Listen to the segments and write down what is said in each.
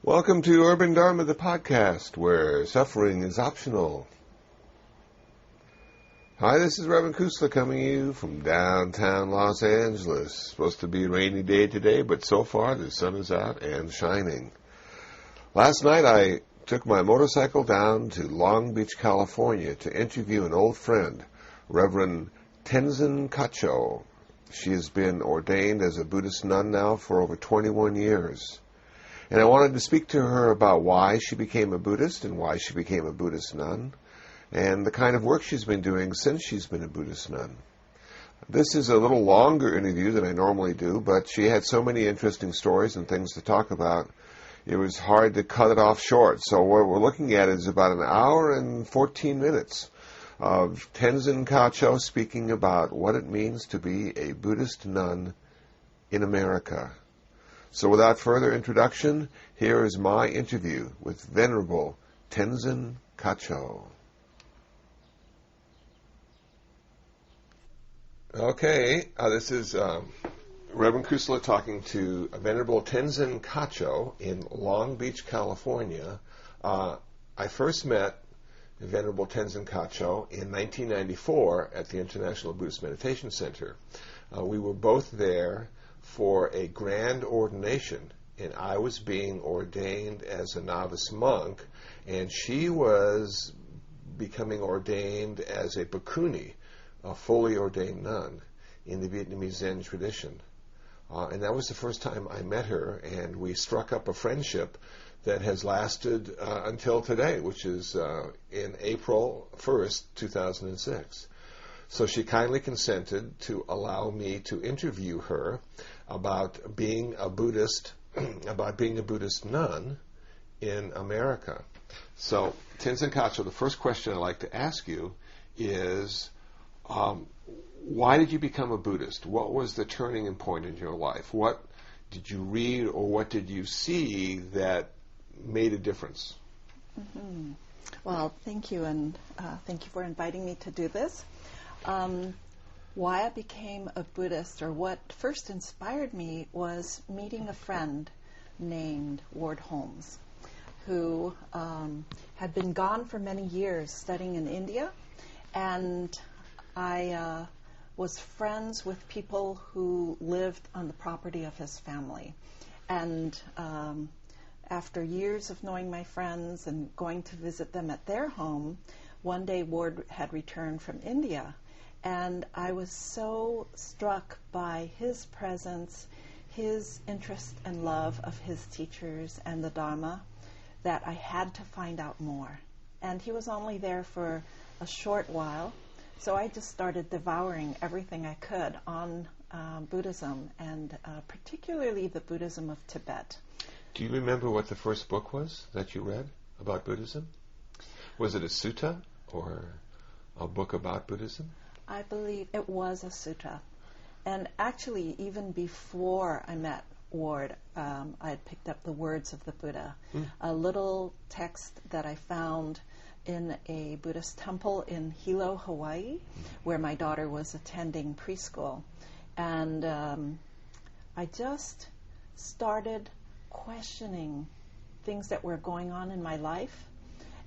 Welcome to Urban Dharma, the podcast, where suffering is optional. Hi, this is Reverend Kusala coming to you from downtown Los Angeles. Supposed to be a rainy day today, but so far the sun is out and shining. Last night I took my motorcycle down to Long Beach, California to interview an old friend, Reverend Tenzin Kacho. She has been ordained as a Buddhist nun now for over 21 years. And I wanted to speak to her about why she became a Buddhist and why she became a Buddhist nun, and the kind of work she's been doing since she's been a Buddhist nun. This is a little longer interview than I normally do, but she had so many interesting stories and things to talk about, it was hard to cut it off short. So what we're looking at is about an hour and 14 minutes of Tenzin Kacho speaking about what it means to be a Buddhist nun in America. So without further introduction, here is my interview with Venerable Tenzin Kacho. Okay, this is Reverend Kusala talking to Venerable Tenzin Kacho in Long Beach, California. I first met Venerable Tenzin Kacho in 1994 at the International Buddhist Meditation Center. We were both there for a grand ordination, and I was being ordained as a novice monk, and she was becoming ordained as a bhikkhuni, a fully ordained nun in the Vietnamese Zen tradition. And that was the first time I met her, and we struck up a friendship that has lasted until today, which is in April 1st, 2006. So she kindly consented to allow me to interview her about being a Buddhist, about being a Buddhist nun in America. So, Tenzin Kacho, the first question I'd like to ask you is, why did you become a Buddhist? What was the turning point in your life? What did you read or what did you see that made a difference? Mm-hmm. Well, thank you, and thank you for inviting me to do this. Why I became a Buddhist, or what first inspired me, was meeting a friend named Ward Holmes, who had been gone for many years studying in India, and I was friends with people who lived on the property of his family. And after years of knowing my friends and going to visit them at their home, one day Ward had returned from India. And I was so struck by his presence, his interest and love of his teachers and the Dharma, that I had to find out more. And he was only there for a short while, so I just started devouring everything I could on Buddhism, and particularly the Buddhism of Tibet. Do you remember what the first book was that you read about Buddhism? Was it a sutta or a book about Buddhism? I believe it was a sutta. And actually, even before I met Ward, I had picked up the words of the Buddha, a little text that I found in a Buddhist temple in Hilo, Hawaii, where my daughter was attending preschool. And I just started questioning things that were going on in my life.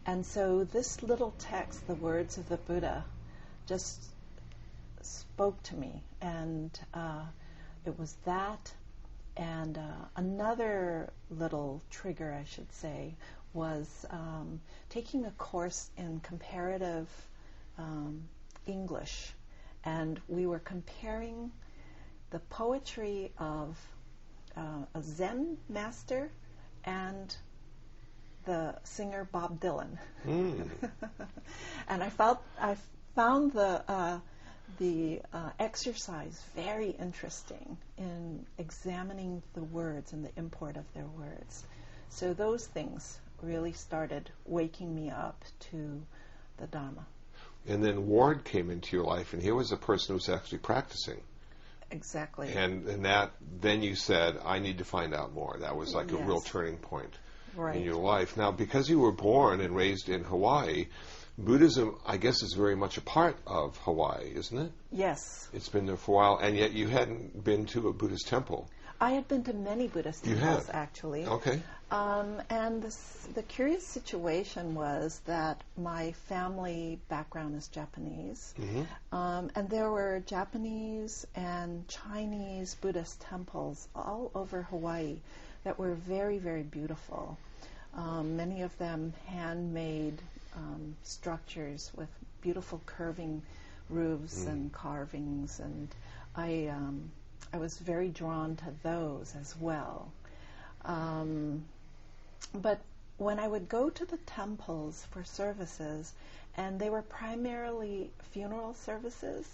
And so this little text, the words of the Buddha, just spoke to me, and it was that, and another little trigger, I should say, was taking a course in comparative English, and we were comparing the poetry of a Zen master and the singer Bob Dylan. And I found the exercise very interesting in examining the words and the import of their words. So those things really started waking me up to the Dharma. And then Ward came into your life, and he was a person who was actually practicing. Exactly. And that, then you said, I need to find out more. That was like Yes. a real turning point Right. in your life. Now, because you were born and raised in Hawaii, Buddhism, I guess, is very much a part of Hawaii, isn't it? Yes. It's been there for a while, and yet you hadn't been to a Buddhist temple. I had been to many Buddhist You temples, had? actually. Okay. And the curious situation was that my family background is Japanese. And there were Japanese and Chinese Buddhist temples all over Hawaii that were very, very beautiful. Many of them handmade structures with beautiful curving roofs and carvings, and I was very drawn to those as well. But when I would go to the temples for services, and they were primarily funeral services,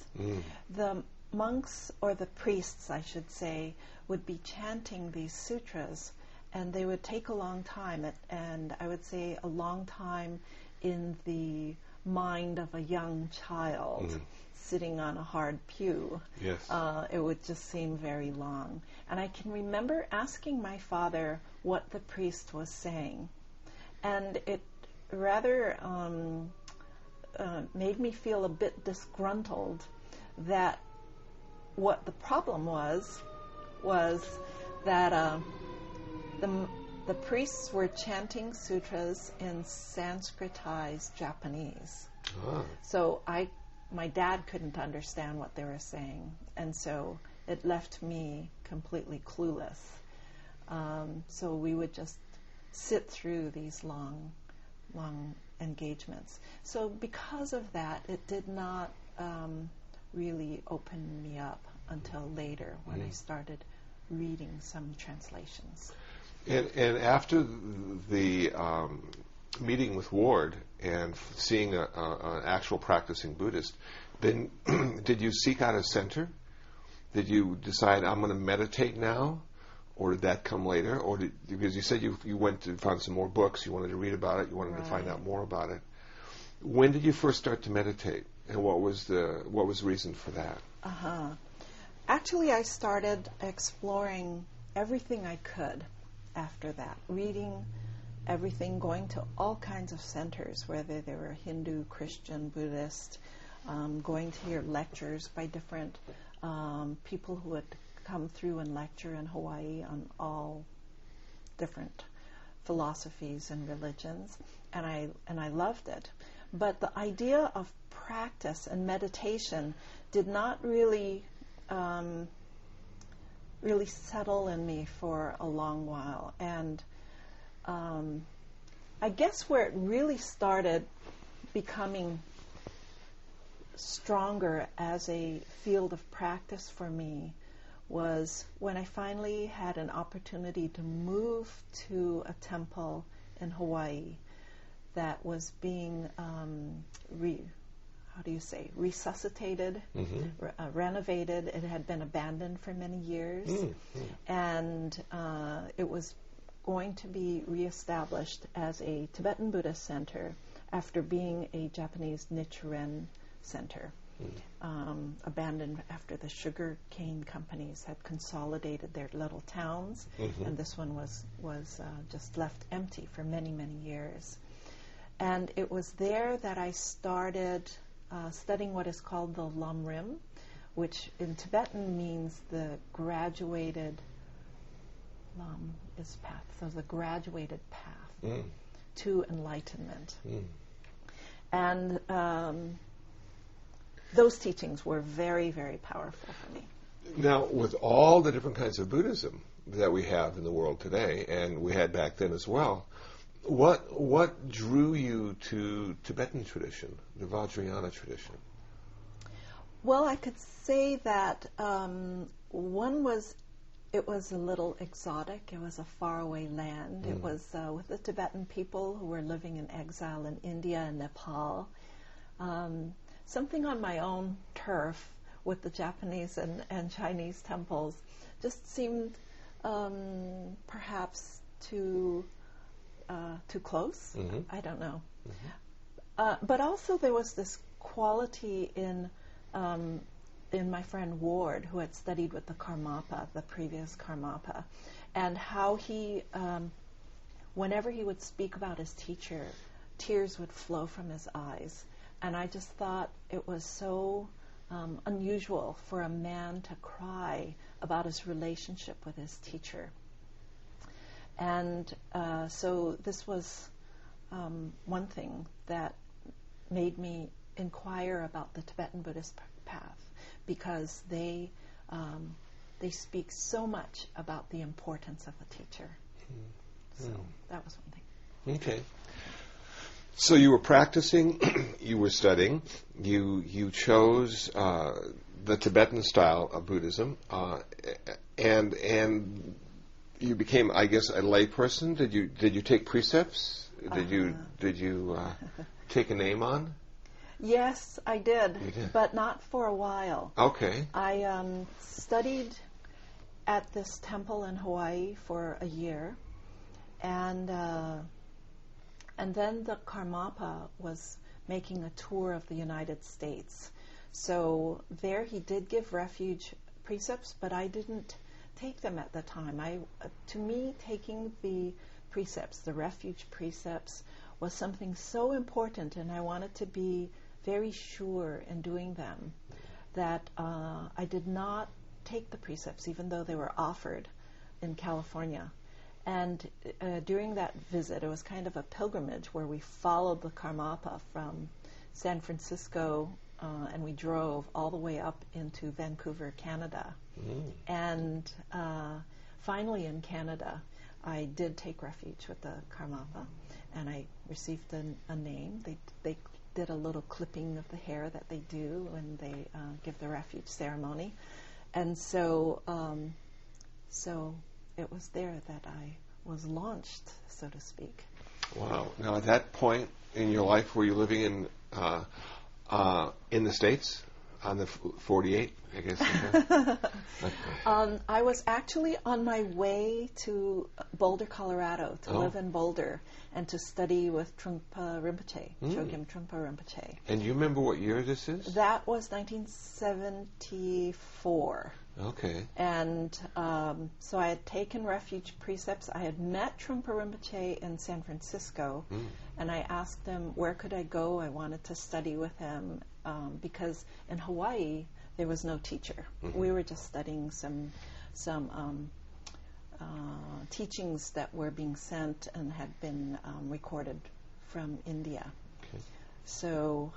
the monks, or the priests, I should say, would be chanting these sutras, and they would take a long time, and I would say a long time in the mind of a young child sitting on a hard pew. Yes. It would just seem very long. And I can remember asking my father what the priest was saying. And it rather made me feel a bit disgruntled that what the problem was that the priests were chanting sutras in Sanskritized Japanese. So my dad couldn't understand what they were saying, and so it left me completely clueless. So we would just sit through these long engagements. So because of that, it did not really open me up until later when I started reading some translations. And after the meeting with Ward and seeing an actual practicing Buddhist, then did you seek out a center? Did you decide, I'm going to meditate now? Or did that come later? Or because you said you went to find some more books, you wanted to read about it, you wanted to find out more about it. When did you first start to meditate? And what was the reason for that? Actually, I started exploring everything I could after that, reading everything, going to all kinds of centers, whether they were Hindu, Christian, Buddhist, going to hear lectures by different people who had come through and lecture in Hawaii on all different philosophies and religions, and I loved it. But the idea of practice and meditation did not really settle in me for a long while. And I guess where it really started becoming stronger as a field of practice for me was when I finally had an opportunity to move to a temple in Hawaii that was being resuscitated, renovated. It had been abandoned for many years, and it was going to be reestablished as a Tibetan Buddhist center after being a Japanese Nichiren center, abandoned after the sugar cane companies had consolidated their little towns, and this one was just left empty for many, many years. And it was there that I started studying what is called the Lamrim, which in Tibetan means the graduated, Lam is path, so the graduated path to enlightenment. And those teachings were very, very powerful for me. Now, with all the different kinds of Buddhism that we have in the world today, and we had back then as well, what drew you to Tibetan tradition, the Vajrayana tradition? Well, I could say that one was, it was a little exotic. It was a faraway land. It was with the Tibetan people who were living in exile in India and Nepal. Something on my own turf with the Japanese and Chinese temples just seemed perhaps too close. I don't know. But also there was this quality in my friend Ward, who had studied with the Karmapa, the previous Karmapa, and how he, whenever he would speak about his teacher, tears would flow from his eyes. And I just thought it was so unusual for a man to cry about his relationship with his teacher. And so this was one thing that made me inquire about the Tibetan Buddhist path, because they speak so much about the importance of a teacher. So that was one thing. Okay. So you were practicing, you were studying, you chose the Tibetan style of Buddhism, and you became, I guess, a lay person. Did you take precepts? Did you take a name on? Yes, I did, You did? but not for a while. Okay. I studied at this temple in Hawaii for a year, and then the Karmapa was making a tour of the United States. So there he did give refuge precepts, but I didn't take them at the time. To me, taking the precepts, the refuge precepts, was something so important, and I wanted to be very sure in doing them that I did not take the precepts, even though they were offered in California. And during that visit, it was kind of a pilgrimage where we followed the Karmapa from San Francisco, and we drove all the way up into Vancouver, Canada. And finally in Canada, I did take refuge with the Karmapa, and I received a name. They did a little clipping of the hair that they do when they give the refuge ceremony. And so it was there that I was launched, so to speak. Wow. Now, at that point in your life, were you living in the States on the 48, I guess? I was actually on my way to Boulder, Colorado, to live in Boulder and to study with Trungpa Rinpoche, Chogyam Trungpa Rinpoche. And you remember what year this is? That was 1974. Okay. And so I had taken refuge precepts. I had met Trungpa Rinpoche in San Francisco, and I asked him where could I go. I wanted to study with him because in Hawaii there was no teacher. We were just studying some teachings that were being sent and had been recorded from India. Okay. So.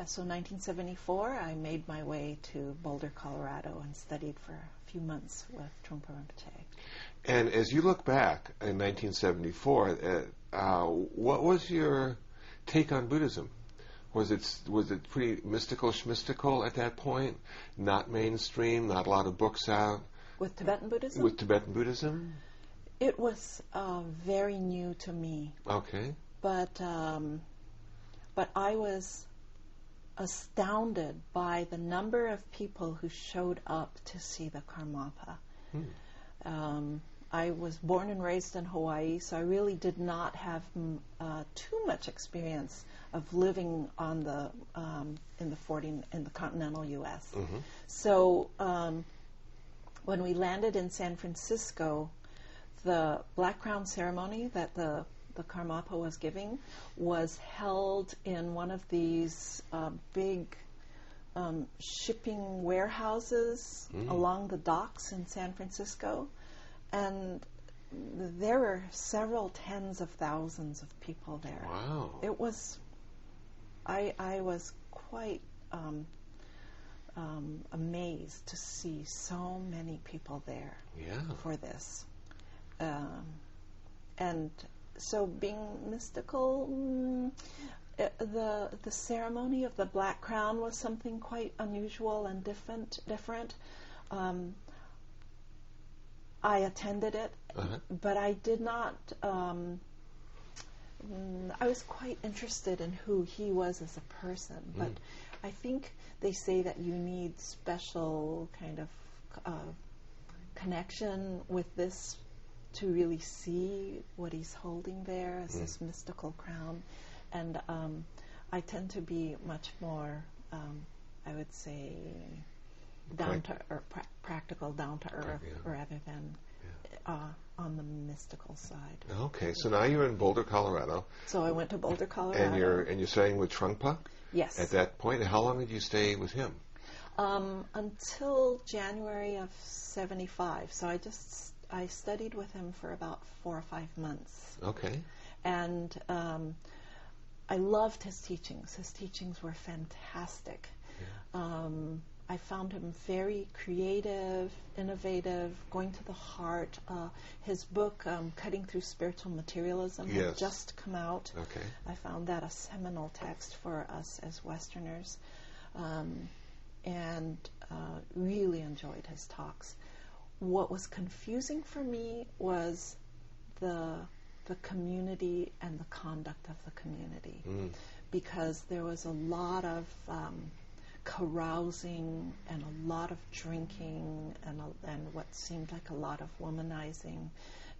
So 1974, I made my way to Boulder, Colorado, and studied for a few months with Trungpa Rinpoche. And as you look back in 1974, what was your take on Buddhism? Was it pretty mystical, schmystical at that point? Not mainstream, not a lot of books out? With Tibetan Buddhism? With Tibetan Buddhism? It was very new to me. Okay. But I was astounded by the number of people who showed up to see the Karmapa. I was born and raised in Hawaii, so I really did not have too much experience of living on in the continental U.S. So when we landed in San Francisco, the Black Crown ceremony that the Karmapa was giving was held in one of these big shipping warehouses along the docks in San Francisco, and there were several tens of thousands of people there. Wow. It was, I was quite amazed to see so many people there for this. And so being mystical, the ceremony of the Black Crown was something quite unusual and different. I attended it, but I did not. I was quite interested in who he was as a person, but I think they say that you need special kind of connection with this to really see what he's holding there as this mystical crown. And I tend to be much more, I would say, practical, down to earth, rather than on the mystical side. Okay, so now you're in Boulder, Colorado, So I went to Boulder, Colorado. and you're staying with Trungpa Yes. at that point. How long did you stay with him? Until January of '75. So I studied with him for about 4 or 5 months. Okay. And I loved his teachings. His teachings were fantastic. Yeah. I found him very creative, innovative, going to the heart. His book, Cutting Through Spiritual Materialism, Yes. had just come out. Okay. I found that a seminal text for us as Westerners, and really enjoyed his talks. What was confusing for me was the community and the conduct of the community, because there was a lot of carousing and a lot of drinking and what seemed like a lot of womanizing.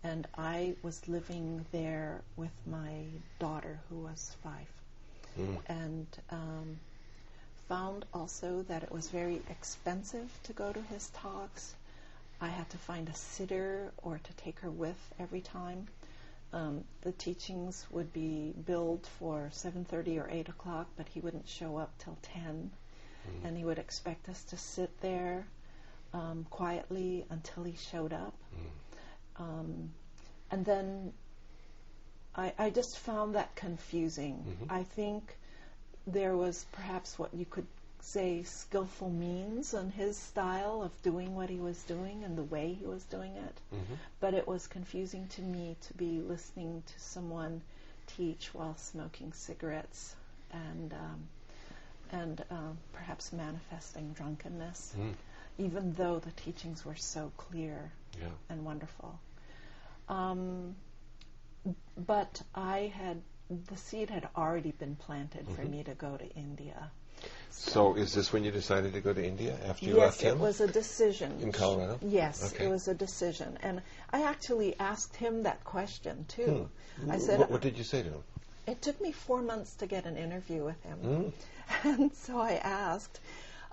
And I was living there with my daughter, who was 5, and found also that it was very expensive to go to his talks. I had to find a sitter or to take her with every time. The teachings would be billed for 7:30 or 8 o'clock, but he wouldn't show up till 10. And he would expect us to sit there quietly until he showed up. And then I just found that confusing. I think there was perhaps what you could say skillful means in his style of doing what he was doing and the way he was doing it. But it was confusing to me to be listening to someone teach while smoking cigarettes and perhaps manifesting drunkenness, even though the teachings were so clear and wonderful. But the seed had already been planted for me to go to India. So is this when you decided to go to India after you Yes, left him? it was a decision. In Colorado? Yes, Okay. it was a decision. And I actually asked him that question, too. I said, What did you say to him? it took me 4 months to get an interview with him. And so I asked,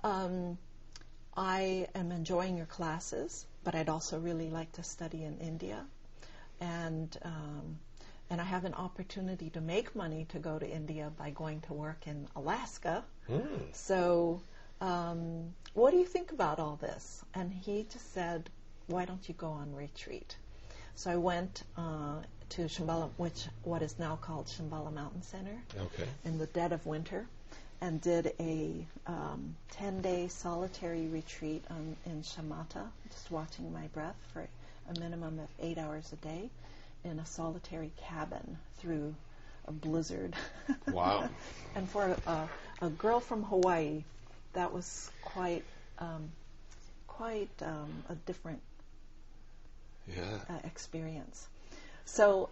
I am enjoying your classes, but I'd also really like to study in India. And I have an opportunity to make money to go to India by going to work in Alaska. So what do you think about all this? And he just said, why don't you go on retreat? So I went to Shambhala, what is now called Shambhala Mountain Center, in the dead of winter, and did a 10-day solitary retreat in shamatha, just watching my breath for a minimum of 8 hours a day in a solitary cabin through a blizzard. Wow. And for a girl from Hawaii, that was quite a different experience. So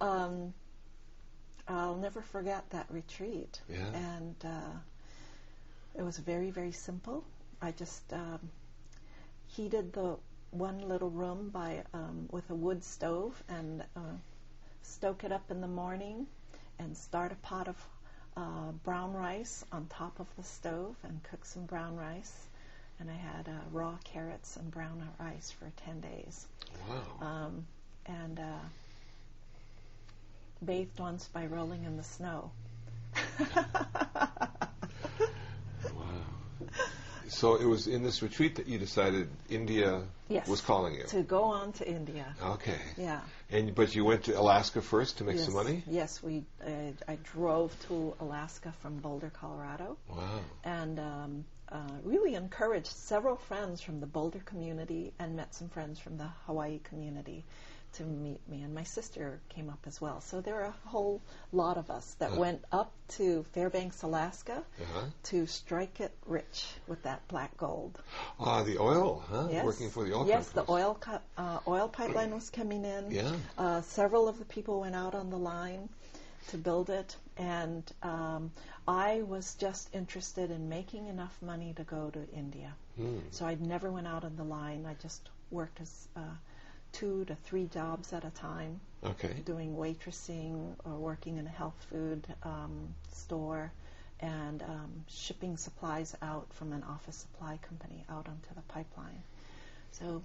I'll never forget that retreat. And it was very, very simple. I just heated the one little room with a wood stove and stoke it up in the morning and start a pot of brown rice on top of the stove and cook some brown rice. And I had raw carrots and brown rice for 10 days. Wow. And bathed once by rolling in the snow. Wow. So it was in this retreat that you decided India was calling you. To go on to India. Okay. Yeah. But you went to Alaska first to make some money? Yes, I drove to Alaska from Boulder, Colorado. Wow. And really encouraged several friends from the Boulder community and met some friends from the Hawaii community to meet me. And my sister came up as well. So there were a whole lot of us that went up to Fairbanks, Alaska to strike it rich with that black gold. The oil, huh? Yes. Working for the oil Yes, companies. the oil pipeline was coming in. Yeah. Several of the people went out on the line to build it. And I was just interested in making enough money to go to India. So I never went out on the line. I just worked as 2 to 3 jobs at a time, doing waitressing or working in a health food store and shipping supplies out from an office supply company out onto the pipeline. So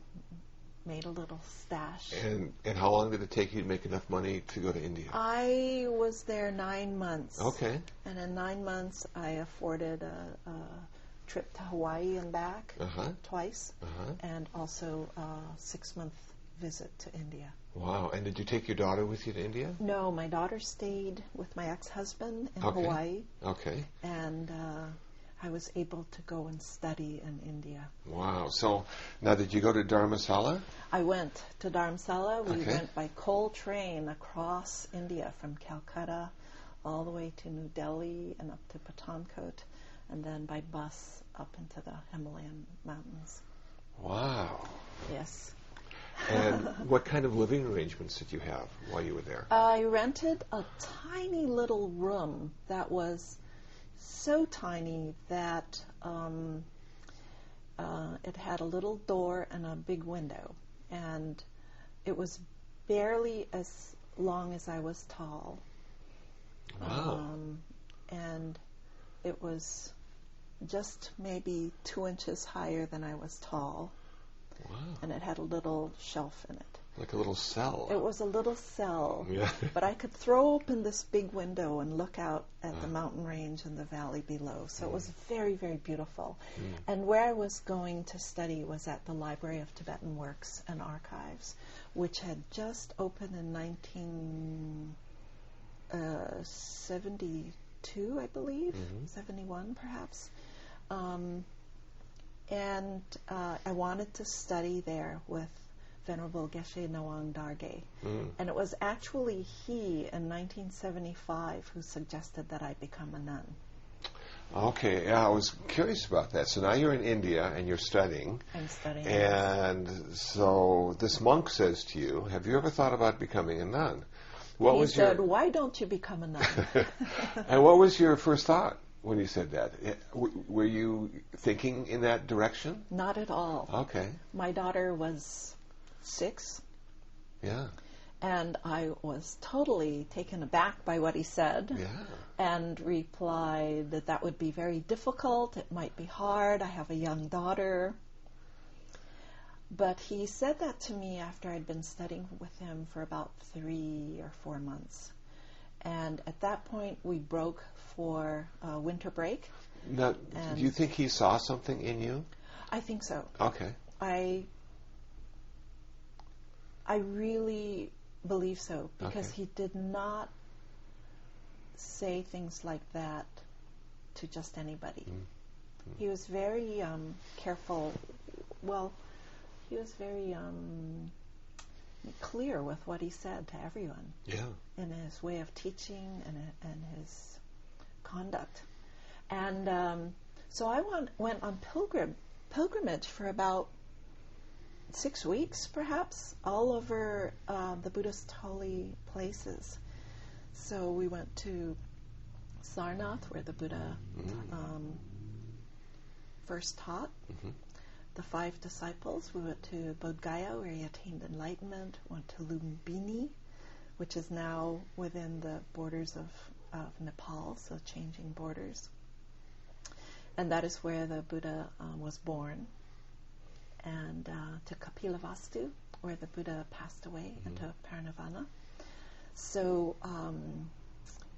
made a little stash. And how long did it take you to make enough money to go to India? I was there 9 months. Okay. And in 9 months, I afforded a trip to Hawaii and back twice, and also a 6-month visit to India. Wow. And did you take your daughter with you to India? No, my daughter stayed with my ex-husband in Hawaii. Okay. And I was able to go and study in India. Wow. So now did you go to Dharamsala? I went to Dharamsala. We went by coal train across India from Calcutta all the way to New Delhi and up to Pathankot, and then by bus up into the Himalayan mountains. Wow. Yes. And what kind of living arrangements did you have while you were there? I rented a tiny little room that was so tiny that it had a little door and a big window. And it was barely as long as I was tall. Wow. And it was just maybe 2 inches higher than I was tall. Wow. And it had a little shelf in it. Like a little cell. It was a little cell. Yeah. But I could throw open this big window and look out at the mountain range and the valley below. So it was very, very beautiful. And where I was going to study was at the Library of Tibetan Works and Archives, which had just opened in 1972, I believe, 71 perhaps. And I wanted to study there with Venerable Geshe Nawang Dargay. And it was actually he in 1975 who suggested that I become a nun. Okay, yeah, I was curious about that. So now you're in India and you're studying. I'm studying. And so this monk says to you, have you ever thought about becoming a nun? He said, why don't you become a nun? And what was your first thought when he said that? Were you thinking in that direction? Not at all. Okay. My daughter was 6. Yeah. And I was totally taken aback by what he said. Yeah. And replied that that would be very difficult. It might be hard. I have a young daughter. But he said that to me after I'd been studying with him for about 3 or 4 months. And at that point, we broke for winter break. Now, do you think he saw something in you? I think so. Okay. I really believe so, because he did not say things like that to just anybody. He was very careful. Well, he was very clear with what he said to everyone. Yeah. In his way of teaching and his conduct. And so I went on pilgrimage for about 6 weeks, perhaps, all over the Buddhist holy places. So we went to Sarnath, where the Buddha first taught. The 5 disciples. We went to Bodh Gaya, where he attained enlightenment. Went to Lumbini, which is now within the borders of Nepal, so changing borders. And that is where the Buddha was born. And to Kapilavastu, where the Buddha passed away into Parinirvana. So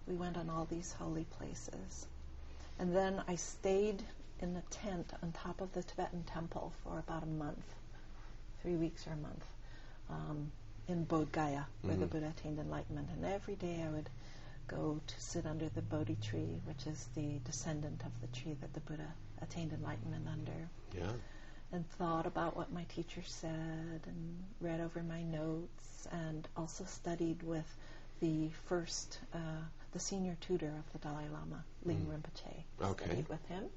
we went on all these holy places. And then I stayed in a tent on top of the Tibetan temple for about a month, 3 weeks or a month, in Bodh Gaya, where the Buddha attained enlightenment. And every day I would go to sit under the Bodhi tree, which is the descendant of the tree that the Buddha attained enlightenment under. Yeah. And thought about what my teacher said and read over my notes, and also studied with the first, the senior tutor of the Dalai Lama, Ling Rinpoche. Okay. Studied with him.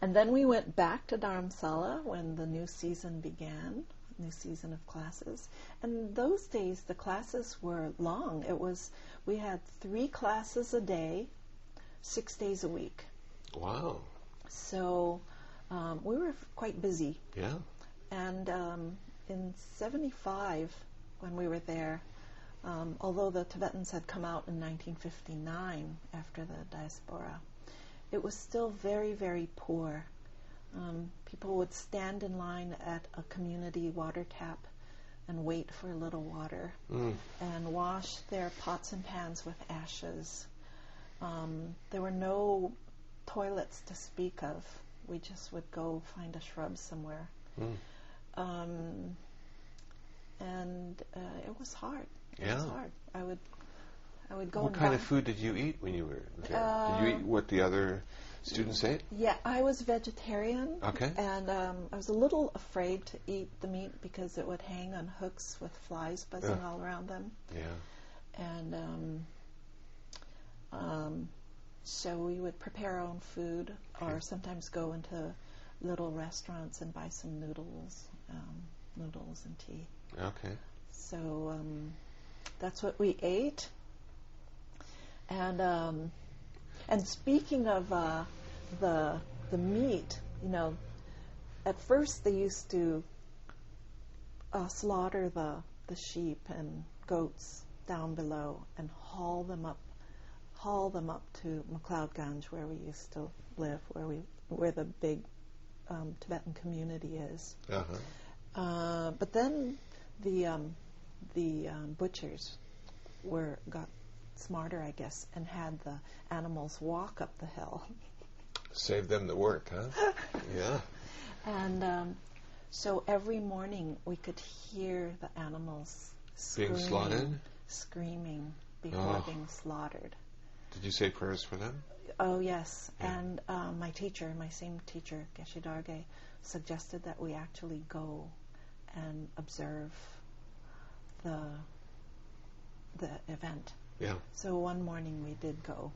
And then we went back to Dharamsala when the new season began, new season of classes. And those days the classes were long. We had 3 classes a day, 6 days a week. Wow. So we were quite busy. Yeah. And in 75, when we were there, although the Tibetans had come out in 1959 after the diaspora, it was still very, very poor. People would stand in line at a community water tap and wait for a little water and wash their pots and pans with ashes. There were no toilets to speak of. We just would go find a shrub somewhere. And it was hard. It was hard. I would go. What kind of food did you eat when you were there? Did you eat what the other students ate? Yeah, I was vegetarian. Okay. And I was a little afraid to eat the meat because it would hang on hooks with flies buzzing all around them. Yeah. And so we would prepare our own food, or sometimes go into little restaurants and buy some noodles and tea. Okay. So that's what we ate. And speaking of the meat, at first they used to slaughter the sheep and goats down below and haul them up to McLeod Ganj, where we used to live, where the big Tibetan community is. But then the butchers got smarter, I guess, and had the animals walk up the hill. Save them the work, huh? Yeah. And so every morning we could hear the animals being slaughtered? Screaming before being slaughtered. Did you say prayers for them? Oh, yes. Yeah. And my same teacher, Geshe Darge, suggested that we actually go and observe the event. Yeah. So one morning we did go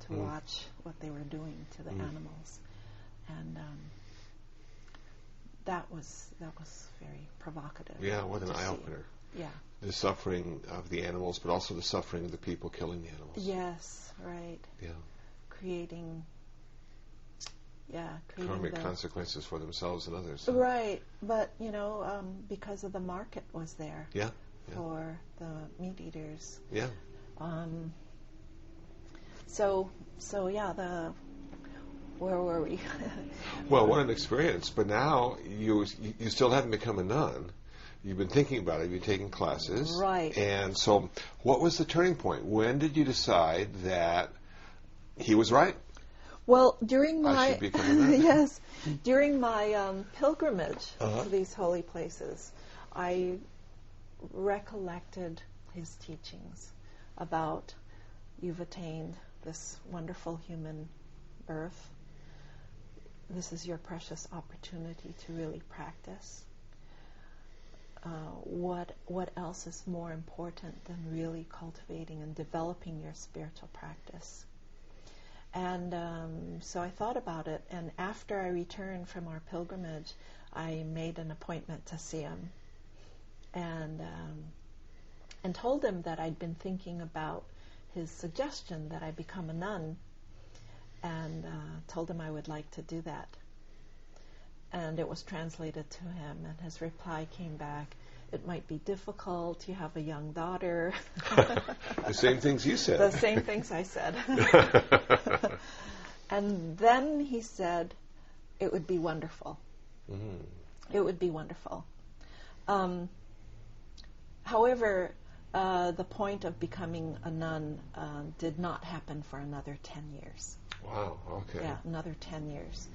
to watch what they were doing to the animals, and that was very provocative. Yeah, what an eye-opener. Yeah. The suffering of the animals, but also the suffering of the people killing the animals. Yes, right. Yeah. Creating karmic consequences for themselves and others. Huh? Right, but because of the market was there. Yeah. For the meat eaters. Yeah. So where were we? Well, what an experience! But now you still haven't become a nun. You've been thinking about it. You've been taking classes, right? And so, what was the turning point? When did you decide that he was right? Well, during my I should become a nun. yes, during my pilgrimage to these holy places, I recollected his teachings about you've attained this wonderful human birth. This is your precious opportunity to really practice. What else is more important than really cultivating and developing your spiritual practice? And so I thought about it, and after I returned from our pilgrimage, I made an appointment to see him, and told him that I'd been thinking about his suggestion that I become a nun, and told him I would like to do that. And it was translated to him, and his reply came back, "It might be difficult, you have a young daughter." The same things you said. The same things I said. And then he said, "It would be wonderful." It would be wonderful. However, the point of becoming a nun did not happen for another 10 years. Wow, okay. Yeah, another 10 years.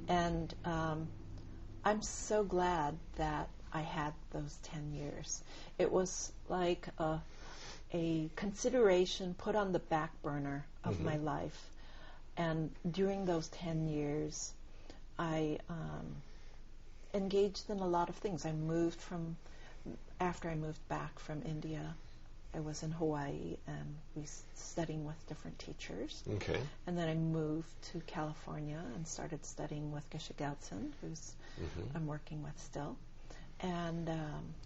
And I'm so glad that I had those 10 years. It was like a consideration put on the back burner of my life. And during those 10 years, I engaged in a lot of things. After I moved back from India, I was in Hawaii and studying with different teachers. Okay. And then I moved to California and started studying with Geshe Gelsen, who's I'm working with still. And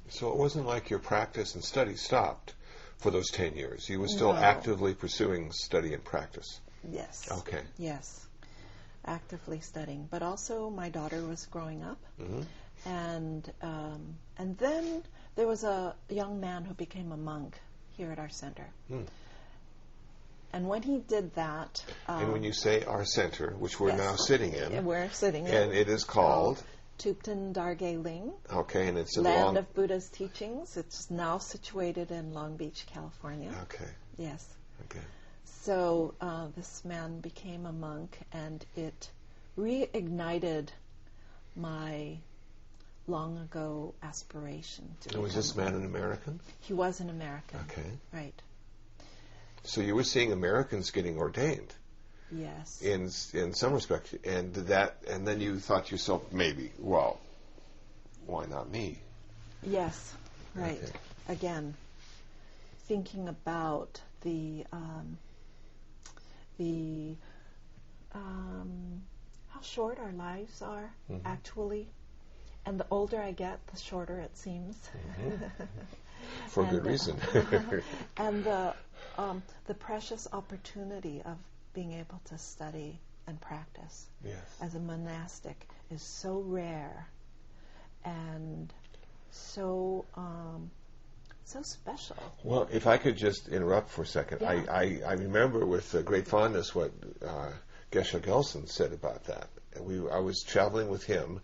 so it wasn't like your practice and study stopped for those 10 years. You were still actively pursuing study and practice. Yes. Okay. Yes. Actively studying. But also my daughter was growing up. And then there was a young man who became a monk here at our center. And when he did that... and when you say our center, which we're yes, now sitting in, we're sitting in, and it is called Thupten Dargay Ling, okay, and it's in Land of Buddha's Teachings. It's now situated in Long Beach, California. Okay. Yes. Okay. So this man became a monk, and it reignited my long ago aspiration to And was this man an American? He was an American. Okay. Right. So you were seeing Americans getting ordained. Yes. In some respect, and then you thought to yourself, maybe, well, why not me? Yes. Right. Okay. Again, thinking about how short our lives are, actually. And the older I get, the shorter it seems. For good reason. And the precious opportunity of being able to study and practice as a monastic is so rare and so special. Well, if I could just interrupt for a second. Yeah. I remember with great fondness what Geshe Gelsen said about that. I was traveling with him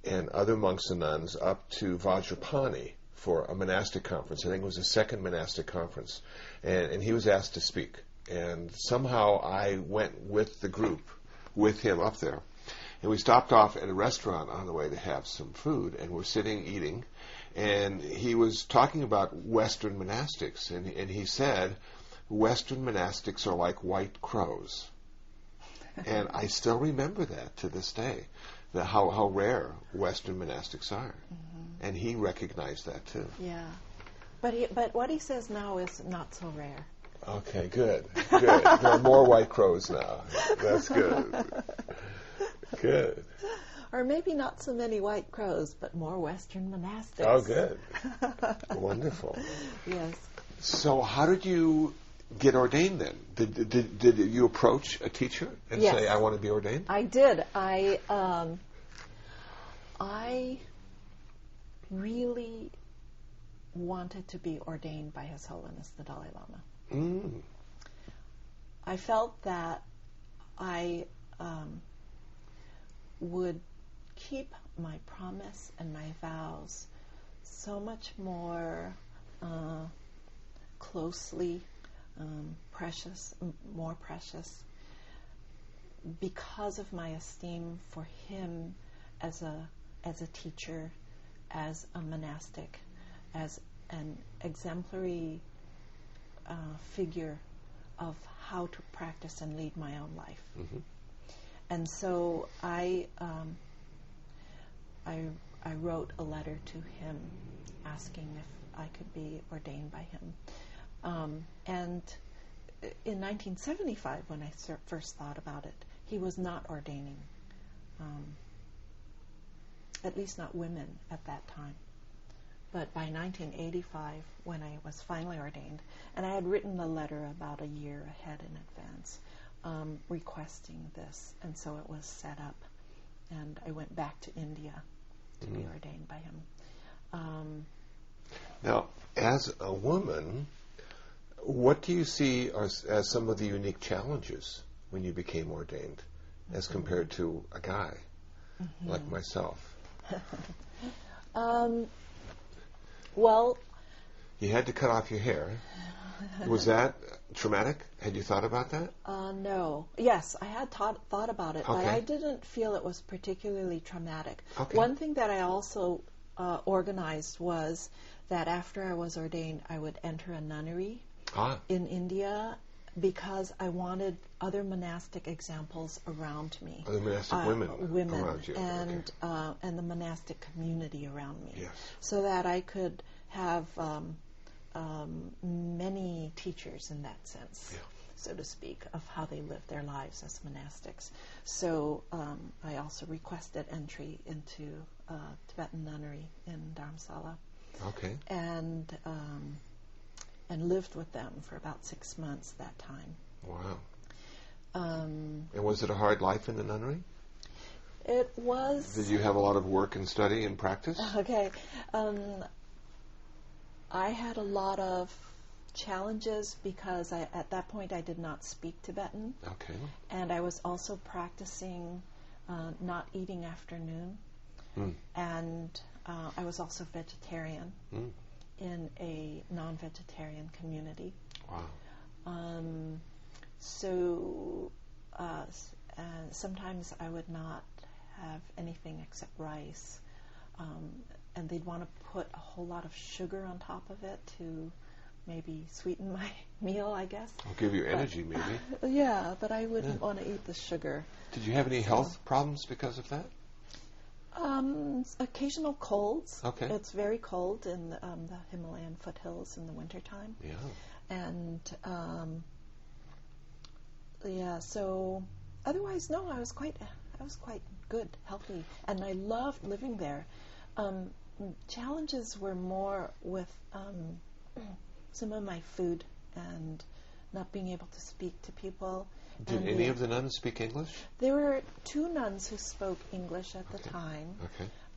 and other monks and nuns up to Vajrapani for a monastic conference. I think it was the second monastic conference. And he was asked to speak. And somehow I went with the group, with him up there. And we stopped off at a restaurant on the way to have some food, and we're sitting eating. And he was talking about Western monastics. And he said, Western monastics are like white crows. And I still remember that to this day. How rare Western monastics are. And he recognized that too. Yeah. But what he says now is not so rare. Okay, good. There are more white crows now. That's good. Good. Or maybe not so many white crows, but more Western monastics. Oh, good. Wonderful. Yes. So how did you get ordained then? Did you approach a teacher and say, I want to be ordained? I did. I really wanted to be ordained by His Holiness the Dalai Lama. I felt that I would keep my promise and my vows so much more closely more precious, because of my esteem for him as a teacher, as a monastic, as an exemplary figure of how to practice and lead my own life. And so I wrote a letter to him asking if I could be ordained by him. And in 1975, when I first thought about it, he was not ordaining, at least not women at that time. But by 1985, when I was finally ordained, and I had written the letter about a year ahead in advance, requesting this, and so it was set up, and I went back to India to be ordained by him. Now, as a woman, what do you see as some of the unique challenges when you became ordained as compared to a guy like myself? Well, you had to cut off your hair. Was that traumatic? Had you thought about that? No. Yes, I had thought about it, but I didn't feel it was particularly traumatic. One thing that I also organized was that after I was ordained, I would enter a nunnery in India, because I wanted other monastic examples around me. Other monastic women around you. And the monastic community around me. Yes. So that I could have many teachers in that sense, so to speak, of how they live their lives as monastics. So I also requested entry into Tibetan nunnery in Dharamsala. Okay. And lived with them for about 6 months that time. Wow. And was it a hard life in the nunnery? It was. Did you have a lot of work and study and practice? Okay. I had a lot of challenges because at that point I did not speak Tibetan. Okay. And I was also practicing not eating after noon. And I was also vegetarian in a non-vegetarian community. Wow. So sometimes I would not have anything except rice. And they'd want to put a whole lot of sugar on top of it to maybe sweeten my meal, I guess. I'll give you energy, maybe. Yeah, but I wouldn't want to eat the sugar. Did you have any health problems because of that? Occasional colds. Okay. It's very cold in the Himalayan foothills in the wintertime. Yeah. And so otherwise, no, I was quite good, healthy, and I loved living there. Challenges were more with some of my food and not being able to speak to people. Did any of the nuns speak English? There were 2 nuns who spoke English at the time,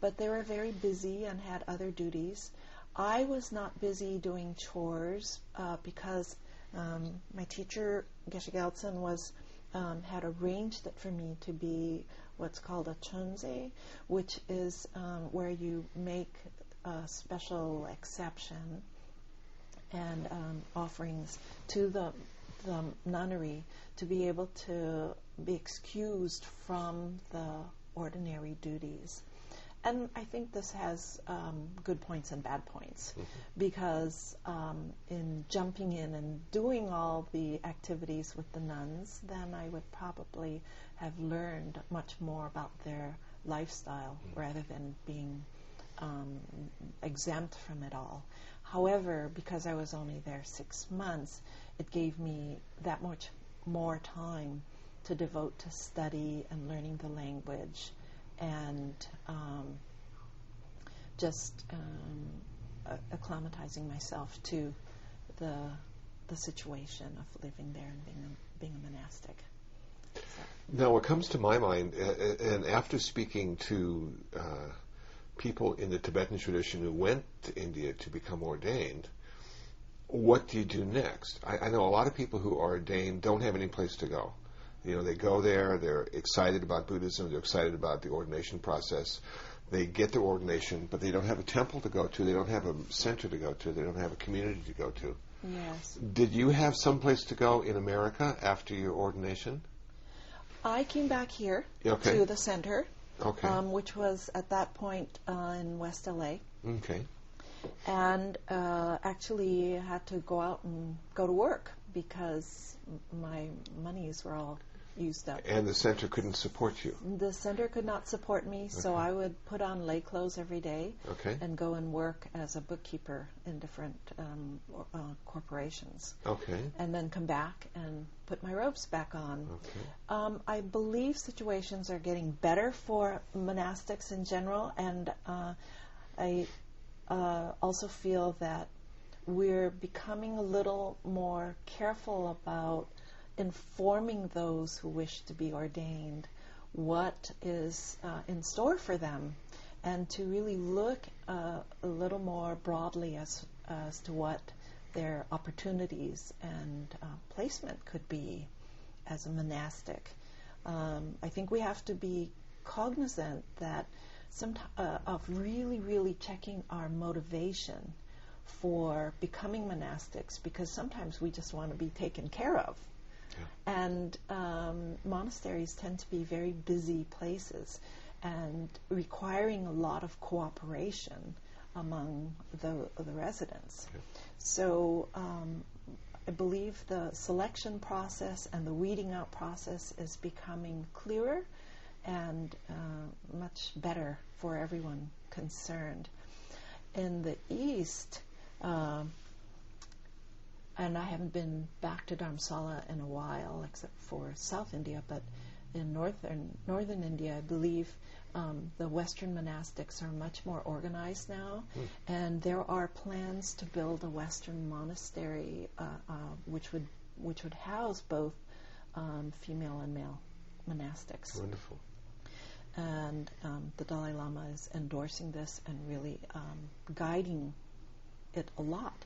but they were very busy and had other duties. I was not busy doing chores because my teacher, Geshe Gyaltsen, had arranged it for me to be what's called a chunze, which is where you make a special exception and offerings to the nunnery to be able to be excused from the ordinary duties. And I think this has good points and bad points, because in jumping in and doing all the activities with the nuns, then I would probably have learned much more about their lifestyle rather than being exempt from it all. However, because I was only there 6 months, it gave me that much more time to devote to study and learning the language and just acclimatizing myself to the situation of living there and being a monastic. So. Now, what comes to my mind, and after speaking to people in the Tibetan tradition who went to India to become ordained, what do you do next? I know a lot of people who are ordained don't have any place to go. You know, they go there, they're excited about Buddhism, they're excited about the ordination process. They get their ordination, but they don't have a temple to go to, they don't have a center to go to, they don't have a community to go to. Yes. Did you have some place to go in America after your ordination? I came back here Okay. to the center, Okay. which was at that point in West LA. Okay. And actually had to go out and go to work because my monies were all used up. And the center couldn't support you? The center could not support me, so I would put on lay clothes every day and go and work as a bookkeeper in different corporations. Okay. And then come back and put my robes back on. Okay. I believe situations are getting better for monastics in general, and I also feel that we're becoming a little more careful about informing those who wish to be ordained what is in store for them, and to really look a little more broadly as to what their opportunities and placement could be as a monastic. I think we have to be cognizant that of really, really checking our motivation for becoming monastics, because sometimes we just want to be taken care of. Yeah. And monasteries tend to be very busy places and requiring a lot of cooperation among the residents. Yeah. So I believe the selection process and the weeding out process is becoming clearer and much better for everyone concerned. In the East, and I haven't been back to Dharamsala in a while, except for South India, but in northern India, I believe the Western monastics are much more organized now, and there are plans to build a Western monastery which would house both female and male monastics. Wonderful. And the Dalai Lama is endorsing this and really guiding it a lot.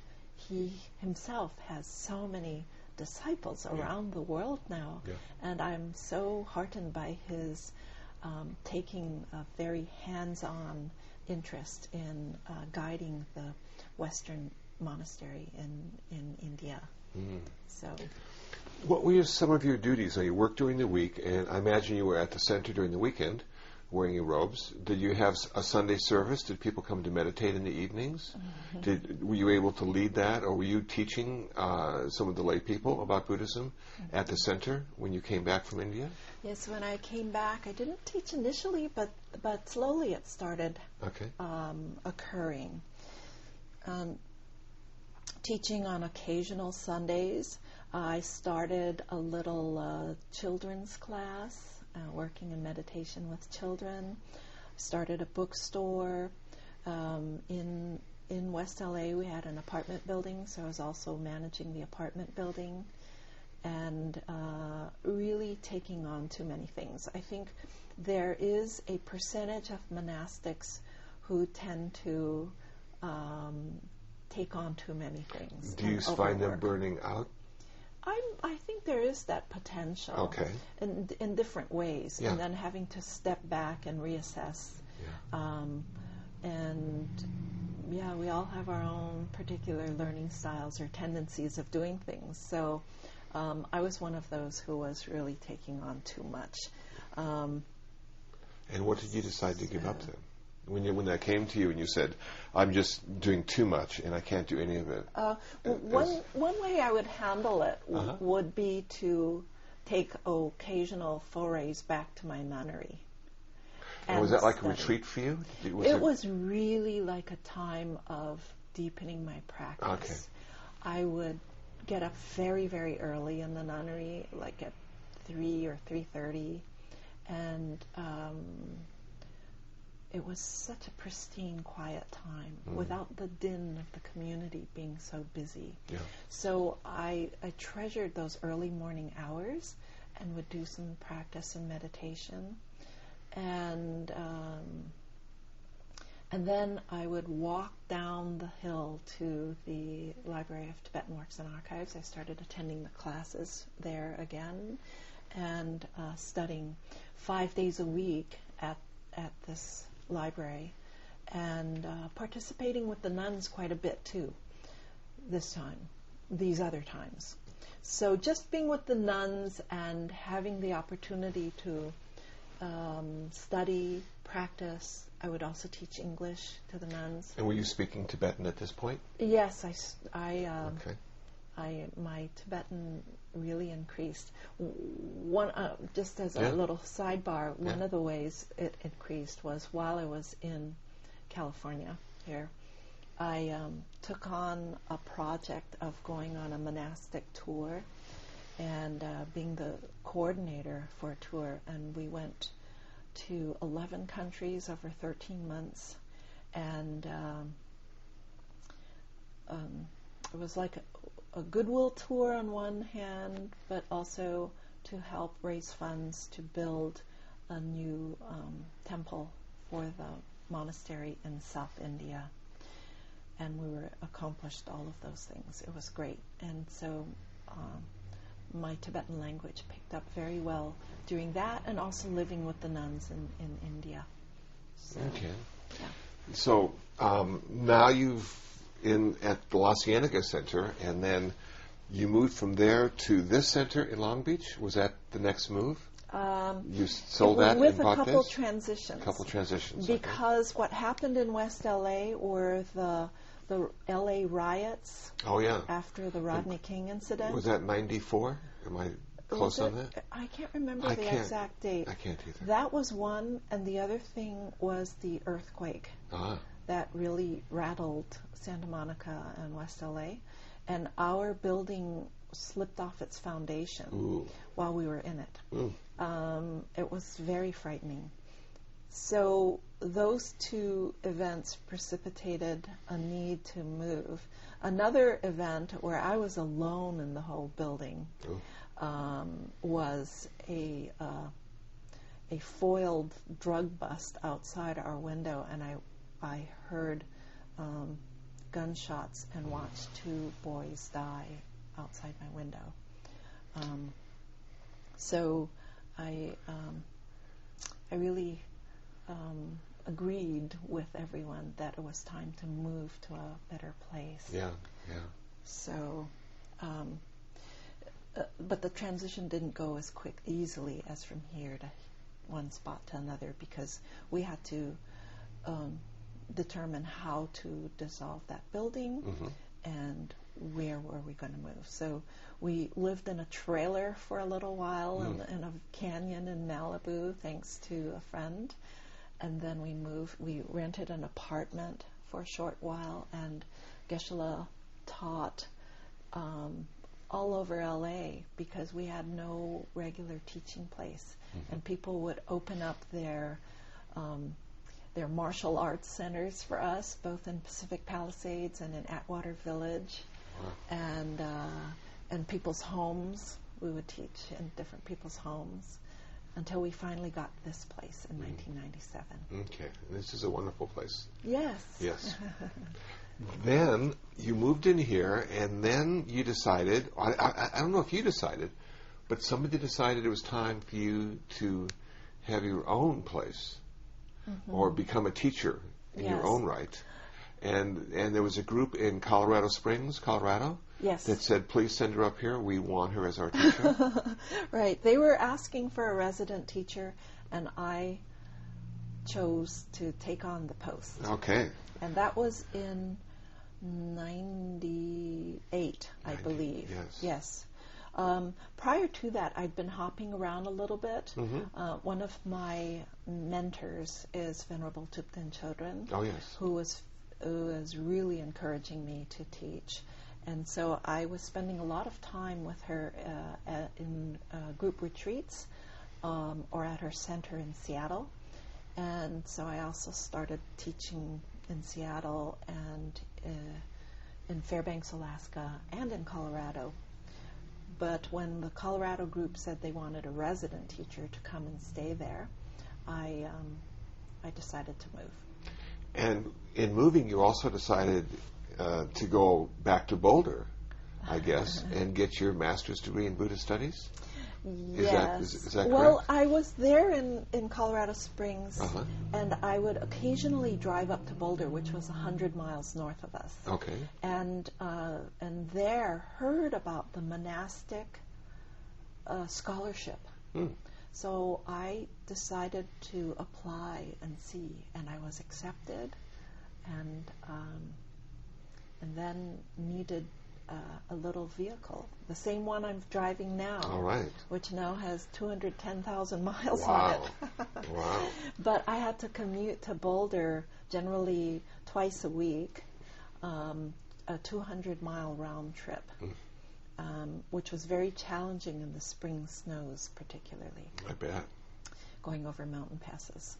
he himself has so many disciples around the world now, and I'm so heartened by his taking a very hands-on interest in guiding the Western monastery in India. So, what were some of your duties? Now, you worked during the week, and I imagine you were at the center during the weekend, wearing your robes. Did you have a Sunday service? Did people come to meditate in the evenings? Were you able to lead that, or were you teaching some of the lay people about Buddhism at the center when you came back from India? Yes, when I came back, I didn't teach initially, but slowly it started occurring. Teaching on occasional Sundays. I started a little children's class, working in meditation with children. Started a bookstore. In West LA, we had an apartment building, so I was also managing the apartment building, and really taking on too many things. I think there is a percentage of monastics who tend to take on too many things. Do you find them burning out? I think there is that potential in different ways, and then having to step back and reassess. And we all have our own particular learning styles or tendencies of doing things. So I was one of those who was really taking on too much. And what did you decide to give up then? When that came to you and you said, I'm just doing too much and I can't do any of it? One way I would handle it would be to take occasional forays back to my nunnery. And was that like a retreat for you? It was really like a time of deepening my practice. Okay. I would get up very, very early in the nunnery, like at 3 or 3:30, and it was such a pristine, quiet time without the din of the community being so busy. So I treasured those early morning hours and would do some practice and meditation. And then I would walk down the hill to the Library of Tibetan Works and Archives. I started attending the classes there again and studying 5 days a week at this library, and participating with the nuns quite a bit too these other times. So just being with the nuns and having the opportunity to study, practice. I would also teach English to the nuns. And were you speaking Tibetan at this point? Yes, my Tibetan really increased. Just as a little sidebar, one of the ways it increased was while I was in California here. I took on a project of going on a monastic tour and being the coordinator for a tour, and we went to 11 countries over 13 months, and it was like a goodwill tour on one hand, but also to help raise funds to build a new temple for the monastery in South India. And we accomplished all of those things. It was great. And so my Tibetan language picked up very well during that, and also living with the nuns in India. So, So now you've at the La Cienega Center, and then you moved from there to this center in Long Beach. Was that the next move? You sold that with and a bought couple this? transitions. Because what happened in West LA were the LA riots. Oh, yeah. After the Rodney King incident. Was that 94? Am I close on that? I can't remember the exact date. I can't either. That was one, and the other thing was the earthquake that really rattled Santa Monica and West LA, and our building slipped off its foundation while we were in it. It was very frightening. So those two events precipitated a need to move. Another event where I was alone in the whole building was a foiled drug bust outside our window, and I heard gunshots and watched 2 boys die outside my window. So I really agreed with everyone that it was time to move to a better place. Yeah. So, but the transition didn't go as easily as from here to one spot to another, because we had to determine how to dissolve that building and where were we going to move. So we lived in a trailer for a little while in a canyon in Malibu, thanks to a friend. And then we rented an apartment for a short while, and Geshe-la taught all over LA because we had no regular teaching place. And people would open up their martial arts centers for us, both in Pacific Palisades and in Atwater Village. And people's homes. We would teach in different people's homes until we finally got this place in 1997. Okay. This is a wonderful place. Yes. Yes. Then you moved in here, and then you decided, I don't know if you decided, but somebody decided it was time for you to have your own place or become a teacher in your own right. And there was a group in Colorado Springs, Colorado, that said, please send her up here. We want her as our teacher. Right. They were asking for a resident teacher, and I chose to take on the post. Okay. And that was in 98, I believe. Yes. Prior to that, I'd been hopping around a little bit. One of my mentors is Venerable Thupten Chodron, who was really encouraging me to teach. And so I was spending a lot of time with her in group retreats or at her center in Seattle. And so I also started teaching in Seattle and in Fairbanks, Alaska, and in Colorado. But when the Colorado group said they wanted a resident teacher to come and stay there, I decided to move. And in moving, you also decided to go back to Boulder, I guess, and get your master's degree in Buddhist studies? Yes. Is that well, correct? I was there in Colorado Springs, and I would occasionally drive up to Boulder, which was 100 miles north of us. Okay. And there heard about the monastic scholarship. So I decided to apply and see, and I was accepted, and then needed a little vehicle, the same one I'm driving now, which now has 210,000 miles on it. Wow. But I had to commute to Boulder generally twice a week, a 200-mile round trip, which was very challenging in the spring snows particularly. I bet. Going over mountain passes.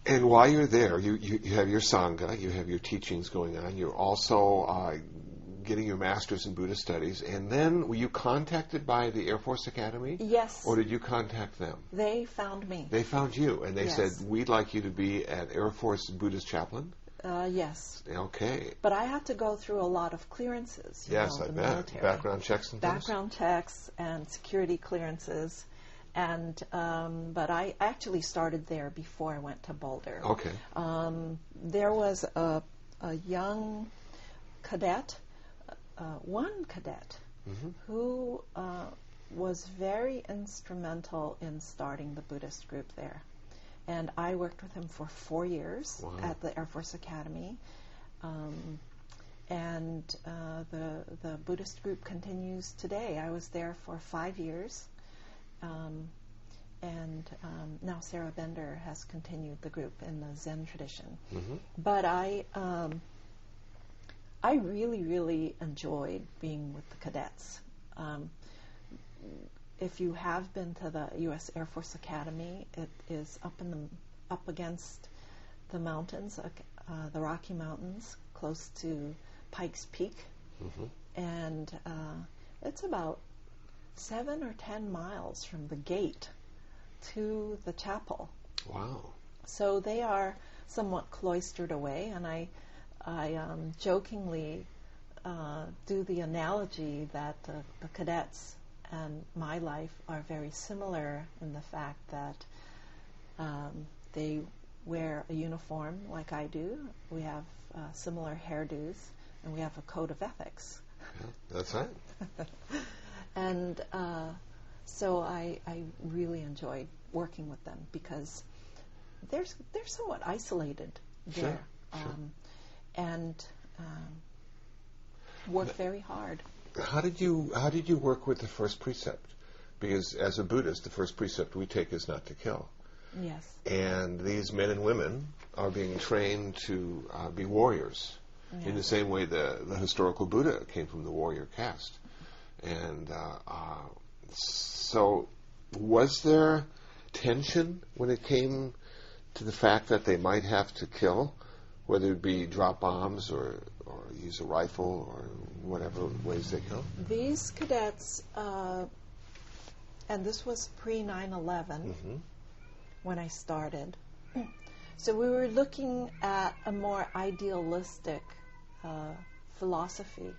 And while you're there, you have your Sangha, you have your teachings going on, you're also getting your master's in Buddhist studies, and then were you contacted by the Air Force Academy? Yes. Or did you contact them? They found me. They found you, and they said, we'd like you to be an Air Force Buddhist chaplain? Yes. Okay. But I had to go through a lot of clearances. Yes, I bet. Military. Background checks and things? Background checks and security clearances. And but I actually started there before I went to Boulder. Okay. There was a young cadet, one cadet, who was very instrumental in starting the Buddhist group there. And I worked with him for 4 years at the Air Force Academy. And the Buddhist group continues today. I was there for 5 years. And now Sarah Bender has continued the group in the Zen tradition. But I really, really enjoyed being with the cadets. If you have been to the U.S. Air Force Academy, it is up against the mountains, the Rocky Mountains, close to Pikes Peak, and it's about 7 or 10 miles from the gate to the chapel. Wow. So they are somewhat cloistered away, and I I jokingly do the analogy that the cadets and my life are very similar in the fact that they wear a uniform like I do. We have similar hairdos, and we have a code of ethics. Yeah, that's right. And so I really enjoyed working with them because they're somewhat isolated there, Sure. and work very hard. How did you work with the first precept? Because as a Buddhist, the first precept we take is not to kill. Yes. And these men and women are being trained to be warriors in the same way the historical Buddha came from the warrior caste. And so was there tension when it came to the fact that they might have to kill, whether it be drop bombs or use a rifle or whatever ways they kill? These cadets, and this was pre-9/11 when I started. So we were looking at a more idealistic philosophy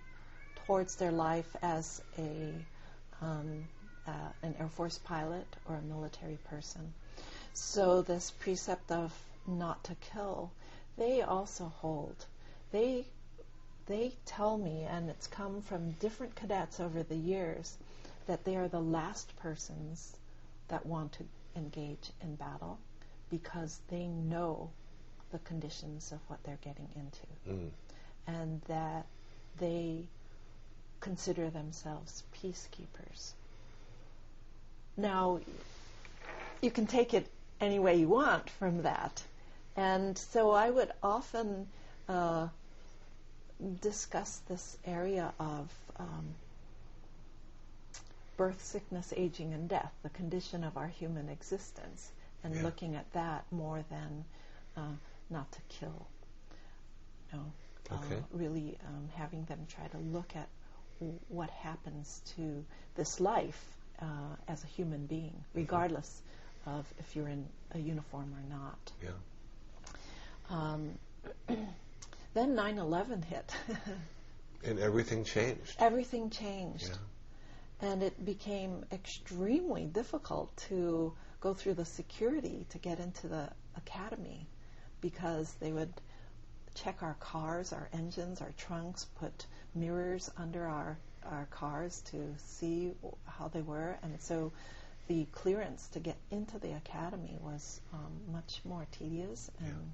towards their life as an Air Force pilot or a military person. So this precept of not to kill, they also hold. They tell me, and it's come from different cadets over the years, that they are the last persons that want to engage in battle because they know the conditions of what they're getting into, and that they consider themselves peacekeepers. Now, you can take it any way you want from that. And so I would often discuss this area of birth, sickness, aging, and death, the condition of our human existence, and looking at that more than not to kill. Really having them try to look at what happens to this life as a human being, regardless of if you're in a uniform or not. Then 9/11 hit. And everything changed. Everything changed. And it became extremely difficult to go through the security to get into the academy because they would check our cars, our engines, our trunks, put mirrors under our cars to see how they were. And so the clearance to get into the academy was much more tedious and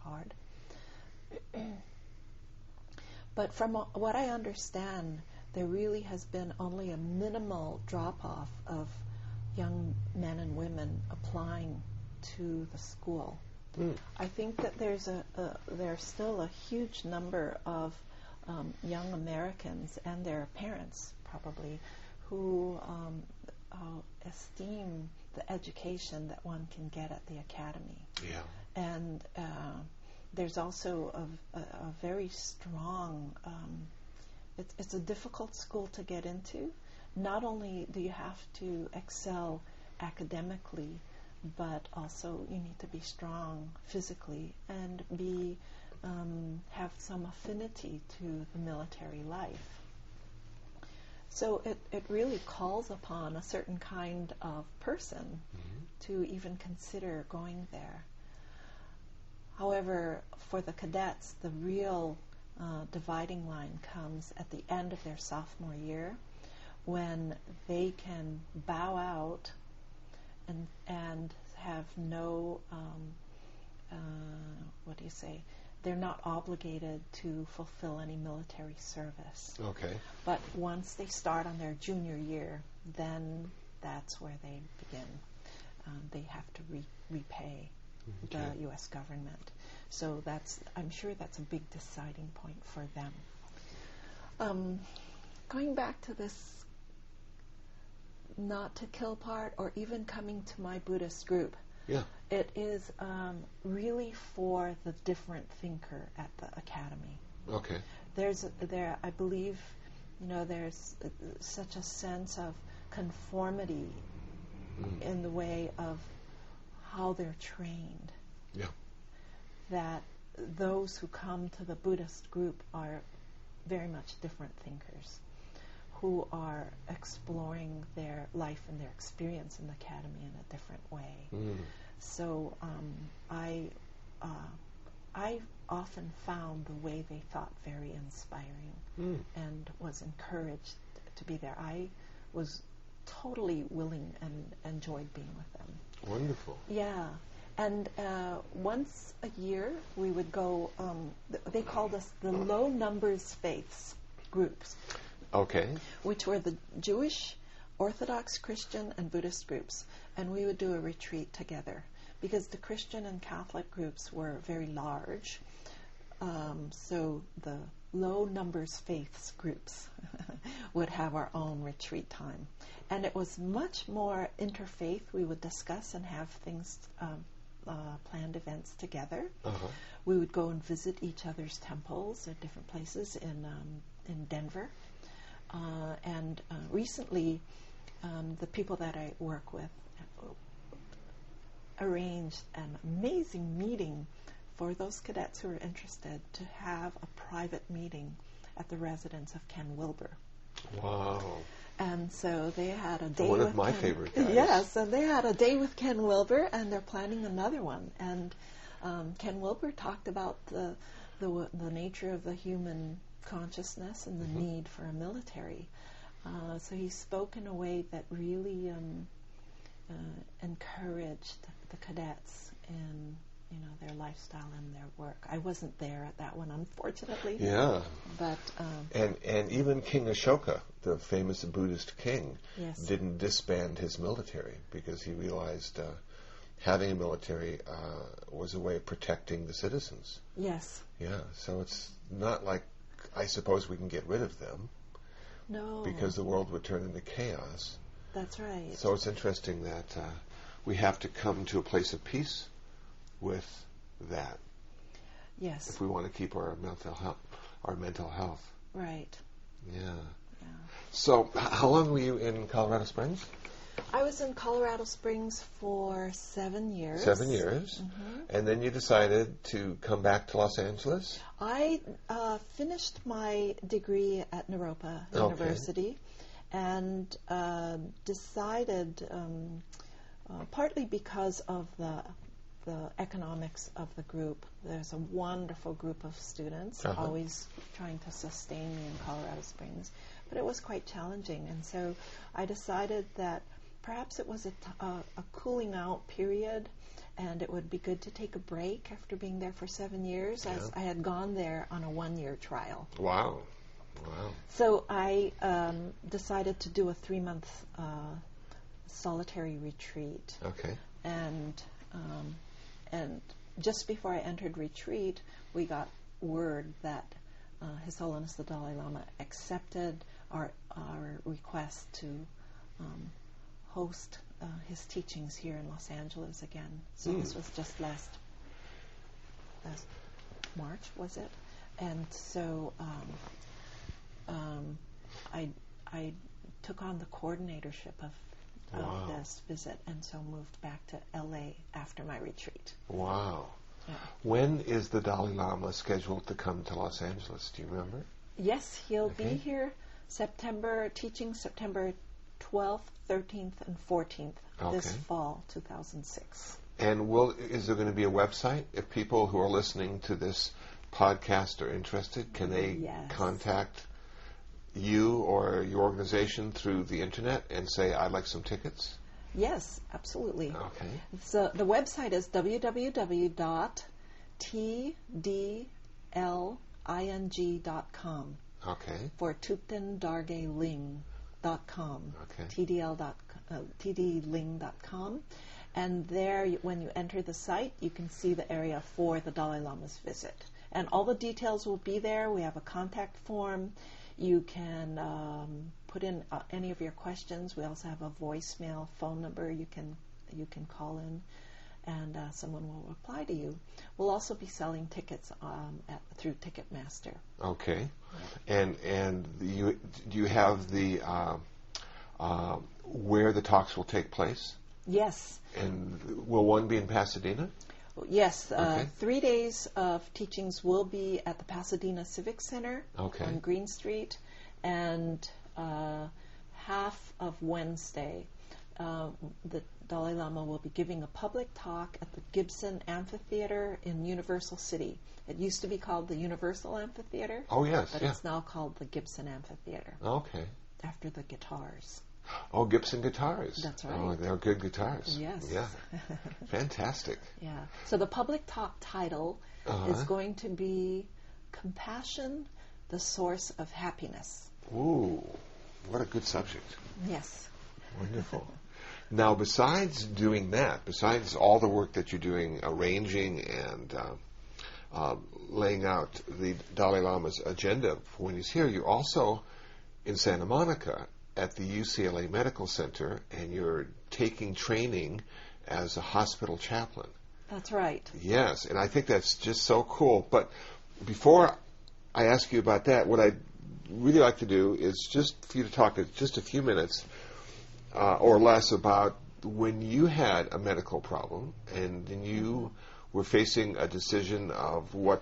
hard. But from what I understand, there really has been only a minimal drop-off of young men and women applying to the school. I think that there's still a huge number of young Americans and their parents probably who esteem the education that one can get at the academy. And there's also a very strong, it's a difficult school to get into. Not only do you have to excel academically, but also you need to be strong physically and have some affinity to the military life. So it really calls upon a certain kind of person to even consider going there. However, for the cadets, the real dividing line comes at the end of their sophomore year when they can bow out and have no, they're not obligated to fulfill any military service. But once they start on their junior year, then that's where they begin. They have to repay the U.S. government. So I'm sure that's a big deciding point for them. Going back to this not to kill part, or even coming to my Buddhist group, it is really for the different thinker at the academy. I believe, there's such a sense of conformity in the way of how they're trained. That those who come to the Buddhist group are very much different thinkers who are exploring their life and their experience in the academy in a different way. So I often found the way they thought very inspiring and was encouraged to be there. I was totally willing and enjoyed being with them. Wonderful. Yeah. And once a year we would go, they called us the low numbers faiths groups. Okay. Which were the Jewish, Orthodox, Christian, and Buddhist groups. And we would do a retreat together because the Christian and Catholic groups were very large. So the low numbers faiths groups would have our own retreat time. And it was much more interfaith. We would discuss and have things, planned events together. Uh-huh. We would go and visit each other's temples at different places in Denver. And recently, the people that I work with arranged an amazing meeting for those cadets who are interested to have a private meeting at the residence of Ken Wilber. Wow. And so they had a day One with of my Ken. favorite guys. Yes, and they had a day with Ken Wilber, and they're planning another one. And Ken Wilber talked about the nature of the human consciousness and the need for a military. So he spoke in a way that really encouraged the cadets in their lifestyle and their work. I wasn't there at that one, unfortunately. Yeah. But and even King Ashoka, the famous Buddhist king, yes. didn't disband his military because he realized having a military was a way of protecting the citizens. Yes. Yeah. So it's not like I suppose we can get rid of them. No. Because the world would turn into chaos. That's right. So it's interesting that we have to come to a place of peace with that. Yes. If we want to keep our mental health. Right. Yeah. Yeah. So how long were you in Colorado Springs? I was in Colorado Springs for 7 years. 7 years. And then you decided to come back to Los Angeles? I finished my degree at Naropa University and decided, partly because of the economics of the group. There's a wonderful group of students always trying to sustain me in Colorado Springs, but it was quite challenging. And so I decided that perhaps it was a cooling out period, and it would be good to take a break after being there for 7 years, as I had gone there on a 1-year trial. Wow. Wow. So I decided to do a 3-month solitary retreat. Okay. And just before I entered retreat, we got word that His Holiness the Dalai Lama accepted our request to host his teachings here in Los Angeles again. So this was just last March, was it? And so I took on the coordinatorship of this visit, and so moved back to LA after my retreat. Wow. Yeah. When is the Dalai Lama scheduled to come to Los Angeles? Do you remember? Yes, he'll be here teaching September 12th, 13th, and 14th this fall, 2006. And is there going to be a website? If people who are listening to this podcast are interested, can they contact you or your organization through the internet and say, I'd like some tickets? Yes, absolutely. Okay. So the website is www.tdling.com. Okay. For ThuptenDargeLing.com. Okay. tdling.com. And there, when you enter the site, you can see the area for the Dalai Lama's visit. And all the details will be there. We have a contact form. You can put in any of your questions. We also have a voicemail phone number you can call in, and someone will reply to you. We'll also be selling tickets through Ticketmaster. Okay. And do you have the where the talks will take place? Yes. And will one be in Pasadena? Yes, Okay. 3 days of teachings will be at the Pasadena Civic Center Okay. on Green Street, and half of Wednesday, the Dalai Lama will be giving a public talk at the Gibson Amphitheater in Universal City. It used to be called the Universal Amphitheater, Oh, yes, but yeah. it's now called the Gibson Amphitheater, Okay. after the guitars. Oh, Gibson guitars. That's right. Oh, they're good guitars. Yes. Yeah. Fantastic. Yeah. So the public talk title is going to be Compassion, the Source of Happiness. Ooh, what a good subject. Yes. Wonderful. Now, besides doing that, besides all the work that you're doing, arranging and laying out the Dalai Lama's agenda for when he's here, you're also in Santa Monica at the UCLA Medical Center, and you're taking training as a hospital chaplain. That's right. Yes, and I think that's just so cool. But before I ask you about that, what I'd really like to do is just for you to talk just a few minutes or less about when you had a medical problem and then you were facing a decision of what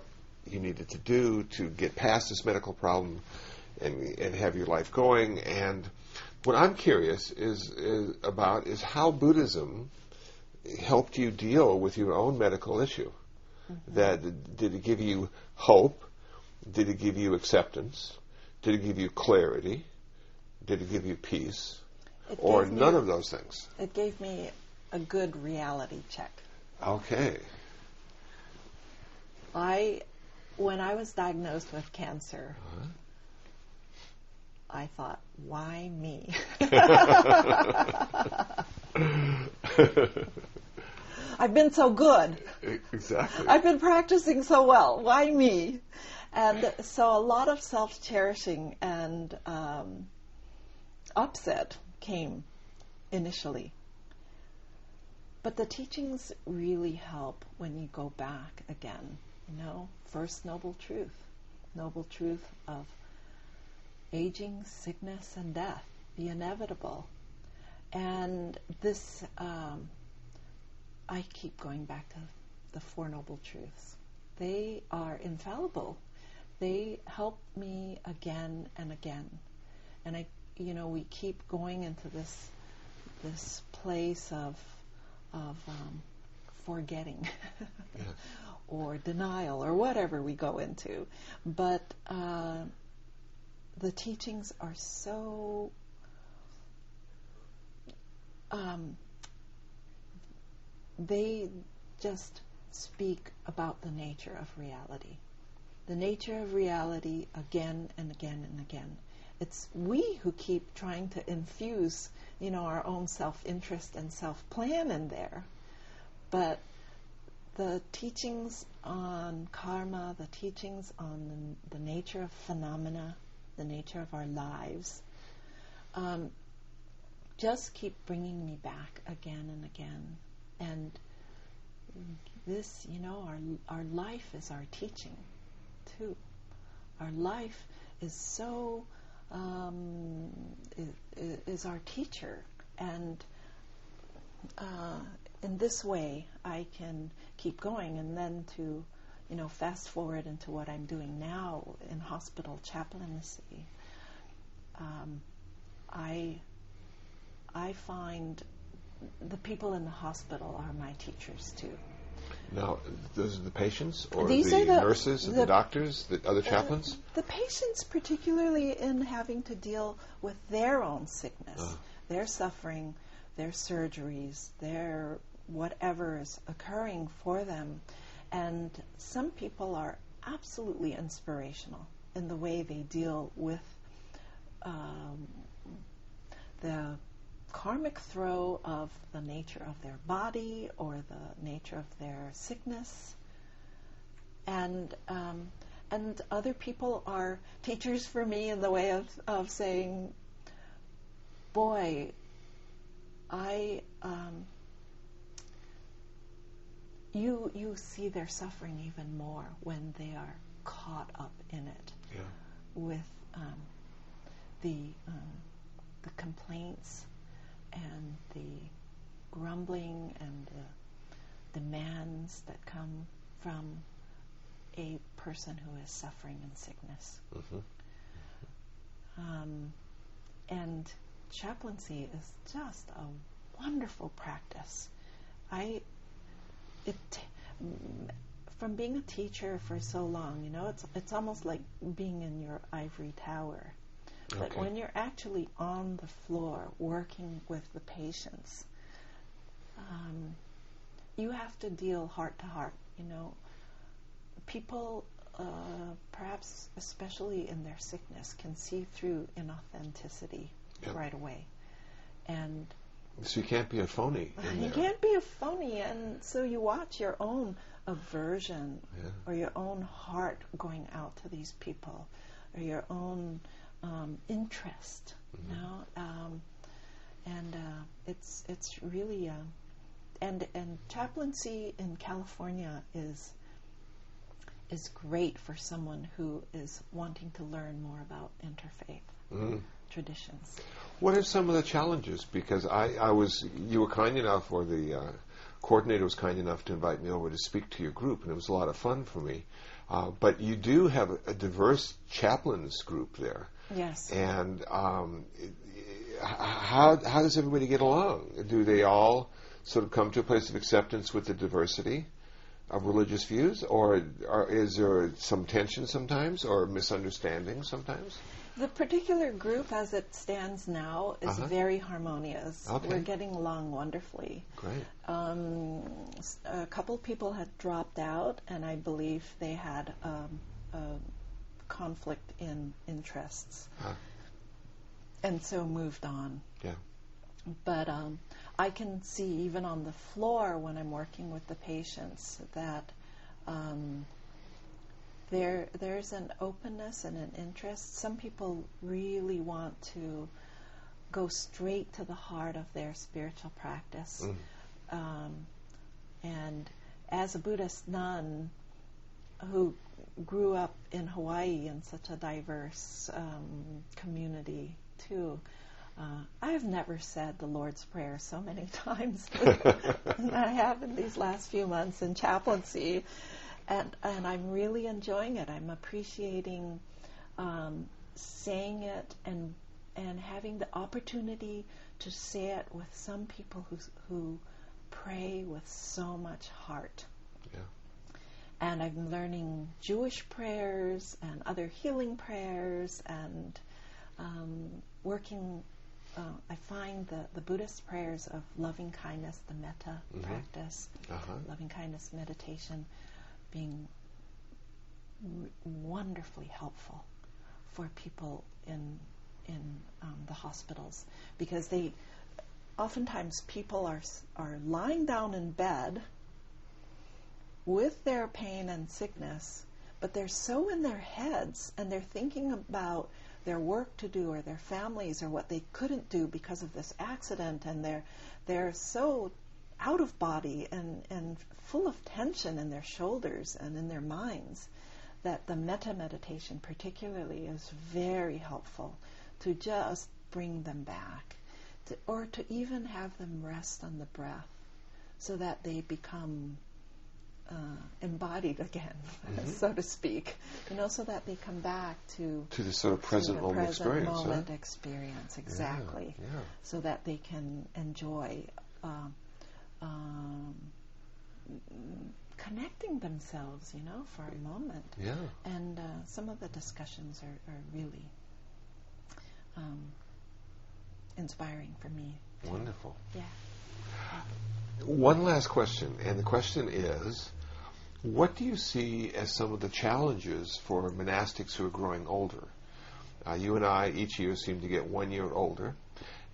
you needed to do to get past this medical problem and have your life going. And what I'm curious about is how Buddhism helped you deal with your own medical issue. That did it give you hope? Did it give you acceptance? Did it give you clarity? Did it give you peace? Or none of those things? It gave me a good reality check. Okay. When I was diagnosed with cancer, I thought, why me? I've been so good. Exactly. I've been practicing so well. Why me? And so a lot of self-cherishing and upset came initially. But the teachings really help when you go back again. First noble truth of aging, sickness, and death, the inevitable. And this, I keep going back to the Four Noble Truths. They are infallible. They help me again and again. And we keep going into this place of forgetting or denial or whatever we go into. But the teachings are so they just speak about the nature of reality. The nature of reality again and again and again. It's we who keep trying to infuse, our own self-interest and self-plan in there. But the teachings on karma, the teachings on the nature of phenomena, the nature of our lives, just keep bringing me back again and again. And this, our life is our teaching, too. Our life is so, is our teacher. And in this way, I can keep going. And then to, fast forward into what I'm doing now in hospital chaplaincy, I find the people in the hospital are my teachers too. Now, those are the patients, or These the are the nurses, the doctors, the other chaplains? The patients, particularly in having to deal with their own sickness, their suffering, their surgeries, their whatever is occurring for them. And some people are absolutely inspirational in the way they deal with the karmic throw of the nature of their body or the nature of their sickness. And other people are teachers for me in the way of saying, boy, you see their suffering even more when they are caught up in it with the complaints and the grumbling and demands that come from a person who is suffering in sickness. Mm-hmm. And chaplaincy is just a wonderful practice. From being a teacher for so long, it's almost like being in your ivory tower. But Okay. when you're actually on the floor working with the patients, you have to deal heart to heart. People, perhaps especially in their sickness, can see through inauthenticity right away. And So you can't be a phony in you there. can't be a phony, and so you watch your own aversion or your own heart going out to these people, or your own interest. And it's really and chaplaincy in California is great for someone who is wanting to learn more about interfaith traditions. What are some of the challenges? Because you were kind enough, or the coordinator was kind enough to invite me over to speak to your group, and it was a lot of fun for me. But you do have a diverse chaplains group there. Yes. And how does everybody get along? Do they all sort of come to a place of acceptance with the diversity of religious views, or is there some tension sometimes, or misunderstanding sometimes? The particular group, as it stands now, is very harmonious. Okay. We're getting along wonderfully. Great. A couple people had dropped out, and I believe they had a conflict in interests, and so moved on. Yeah. But I can see even on the floor when I'm working with the patients that there's an openness and an interest. Some people really want to go straight to the heart of their spiritual practice. And as a Buddhist nun who grew up in Hawaii in such a diverse community too, I have never said the Lord's Prayer so many times as I have in these last few months in chaplaincy. And I'm really enjoying it. I'm appreciating saying it and having the opportunity to say it with some people who pray with so much heart. Yeah. And I'm learning Jewish prayers and other healing prayers, and working. I find the Buddhist prayers of loving kindness, the metta practice, loving kindness meditation, being wonderfully helpful for people in the hospitals, because oftentimes people are lying down in bed with their pain and sickness, but they're so in their heads and they're thinking about their work to do or their families or what they couldn't do because of this accident, and they're so out of body and full of tension in their shoulders and in their minds that the metta meditation particularly is very helpful to just bring them back, or to even have them rest on the breath so that they become embodied again, so to speak, so that they come back to the sort of present moment experience. Experience, exactly. Yeah. So that they can enjoy connecting themselves, for a moment. Yeah. And some of the discussions are really inspiring for me. Wonderful. Yeah. One last question, and the question is, what do you see as some of the challenges for monastics who are growing older? You and I each year seem to get 1 year older,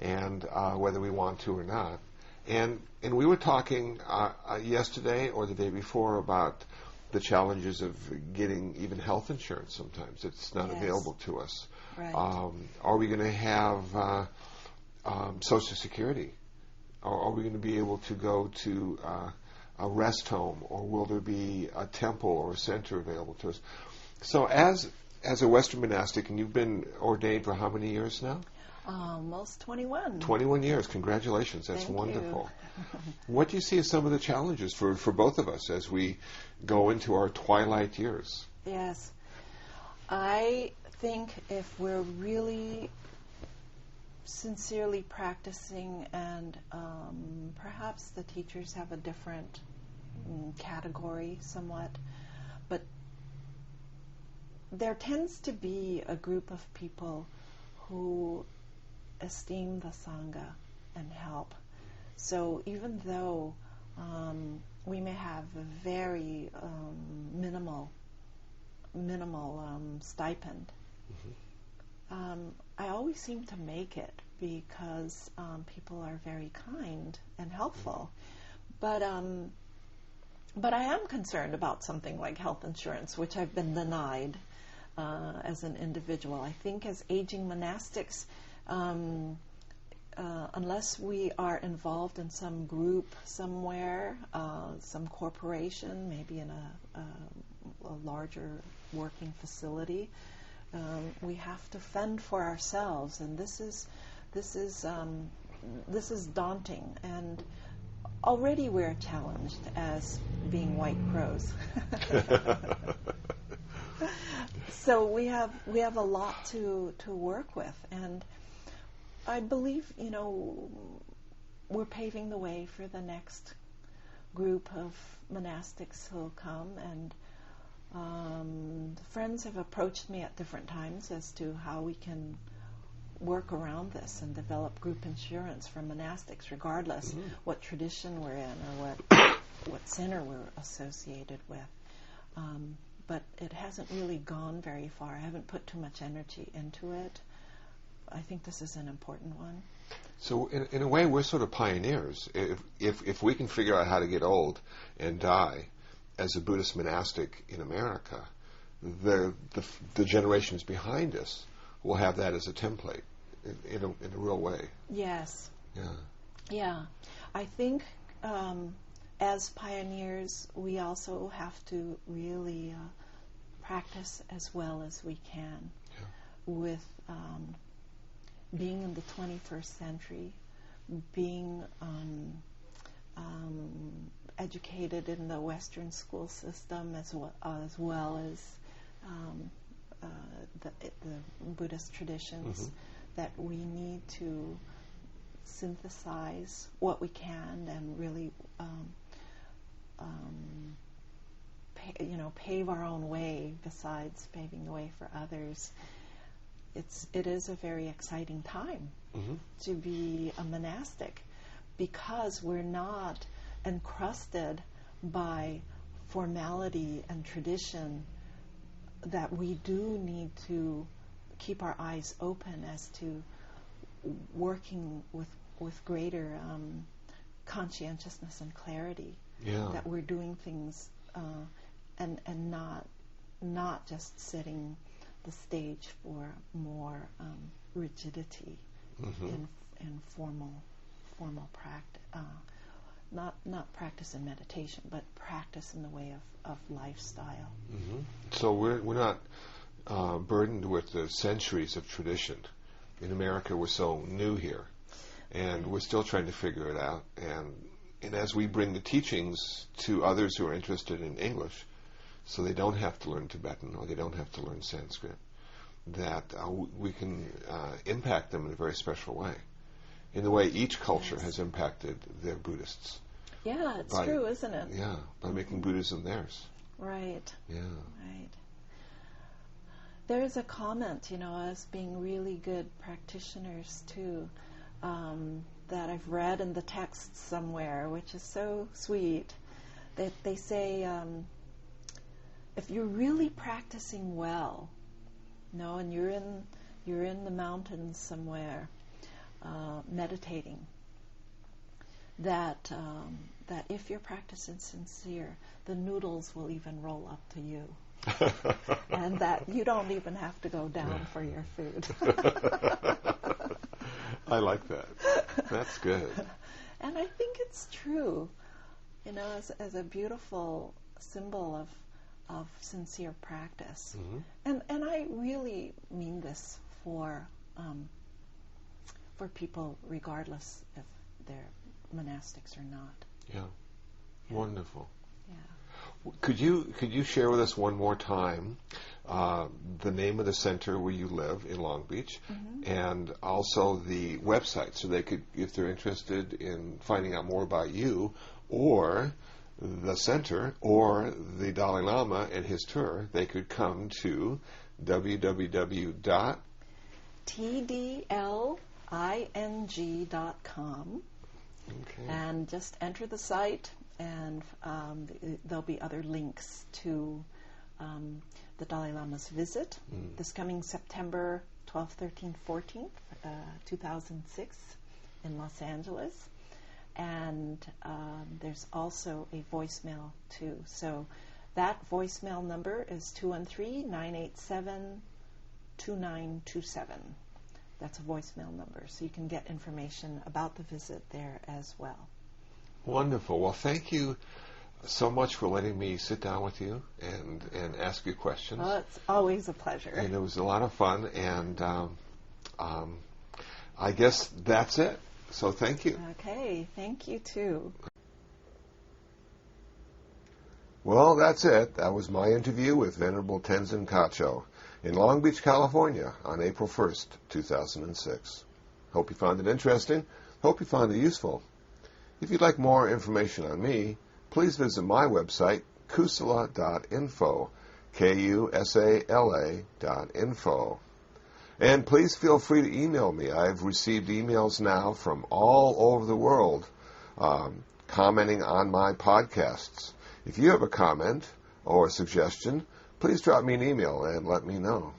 and whether we want to or not. And we were talking yesterday or the day before about the challenges of getting even health insurance sometimes. It's not available to us. Right. Are we going to have Social Security? Are we going to be able to go to a rest home, or will there be a temple or a center available to us? So as a Western monastic, and you've been ordained for how many years now? Almost 21. 21 years. Congratulations. That's Thank wonderful. you. What do you see as some of the challenges for both of us as we go into our twilight years? Yes. I think if we're really sincerely practicing, and perhaps the teachers have a different category somewhat, but there tends to be a group of people who esteem the Sangha and help. So even though we may have a very minimal stipend, I always seem to make it because people are very kind and helpful. But I am concerned about something like health insurance, which I've been denied as an individual. I think as aging monastics, unless we are involved in some group somewhere, some corporation, maybe in a larger working facility, we have to fend for ourselves, and this is daunting. And already we're challenged as being white crows. So we have a lot to work with, and I believe we're paving the way for the next group of monastics who'll come, and friends have approached me at different times as to how we can work around this and develop group insurance for monastics, regardless what tradition we're in or what center we're associated with. But it hasn't really gone very far. I haven't put too much energy into it. I think this is an important one. So in a way, we're sort of pioneers. If we can figure out how to get old and die as a Buddhist monastic in America, the generations behind us will have that as a template in a real way. Yes. Yeah. Yeah. I think as pioneers, we also have to really practice as well as we can with being in the 21st century, being educated in the Western school system as well as the Buddhist traditions, that we need to synthesize what we can and really pave our own way besides paving the way for others. It is a very exciting time to be a monastic, because we're not encrusted by formality and tradition, that we do need to keep our eyes open as to working with greater conscientiousness and clarity. Yeah. That we're doing things and not just setting the stage for more rigidity in formal practice, not practice in meditation, but practice in the way of lifestyle. So we're not burdened with the centuries of tradition. In America, we're so new here, and we're still trying to figure it out. And as we bring the teachings to others who are interested in English, so they don't have to learn Tibetan or they don't have to learn Sanskrit, that we can impact them in a very special way, in the way each culture has impacted their Buddhists. Yeah, it's true, isn't it? Yeah, by making Buddhism theirs. Right. Yeah. Right. There's a comment, as being really good practitioners too, that I've read in the text somewhere, which is so sweet, that they say, if you're really practicing well, and you're in the mountains somewhere, meditating, that if your practice is sincere, the noodles will even roll up to you. And that you don't even have to go down for your food. I like that. That's good. And I think it's true, as a beautiful symbol of sincere practice. And I really mean this for for people regardless if they're monastics or not. Yeah. Wonderful. Yeah. Could you share with us one more time the name of the center where you live in Long Beach, and also the website, so they could, if they're interested in finding out more about you or the center or the Dalai Lama and his tour, they could come to www.tdling.com and just enter the site, and there'll be other links to the Dalai Lama's visit this coming September 12th, 13th, 14th, 2006 in Los Angeles. And there's also a voicemail too. So that voicemail number is 213-987-2927. That's a voicemail number. So you can get information about the visit there as well. Wonderful. Well, thank you so much for letting me sit down with you and ask you questions. Well, it's always a pleasure. And it was a lot of fun, and I guess that's it. So thank you. Okay, thank you too. Well, that's it. That was my interview with Venerable Tenzin Kacho in Long Beach, California on April 1st, 2006. Hope you found it interesting. Hope you found it useful. If you'd like more information on me, please visit my website, kusala.info, Kusala.info. And please feel free to email me. I've received emails now from all over the world commenting on my podcasts. If you have a comment or a suggestion, please drop me an email and let me know.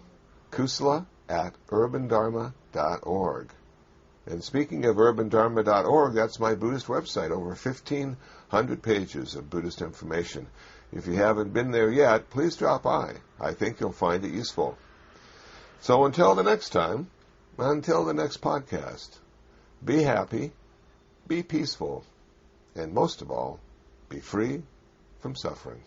Kusala@urbandharma.org. And speaking of urbandharma.org, that's my Buddhist website, over 1,500 pages of Buddhist information. If you haven't been there yet, please drop by. I think you'll find it useful. So until the next time, until the next podcast, be happy, be peaceful, and most of all, be free from suffering.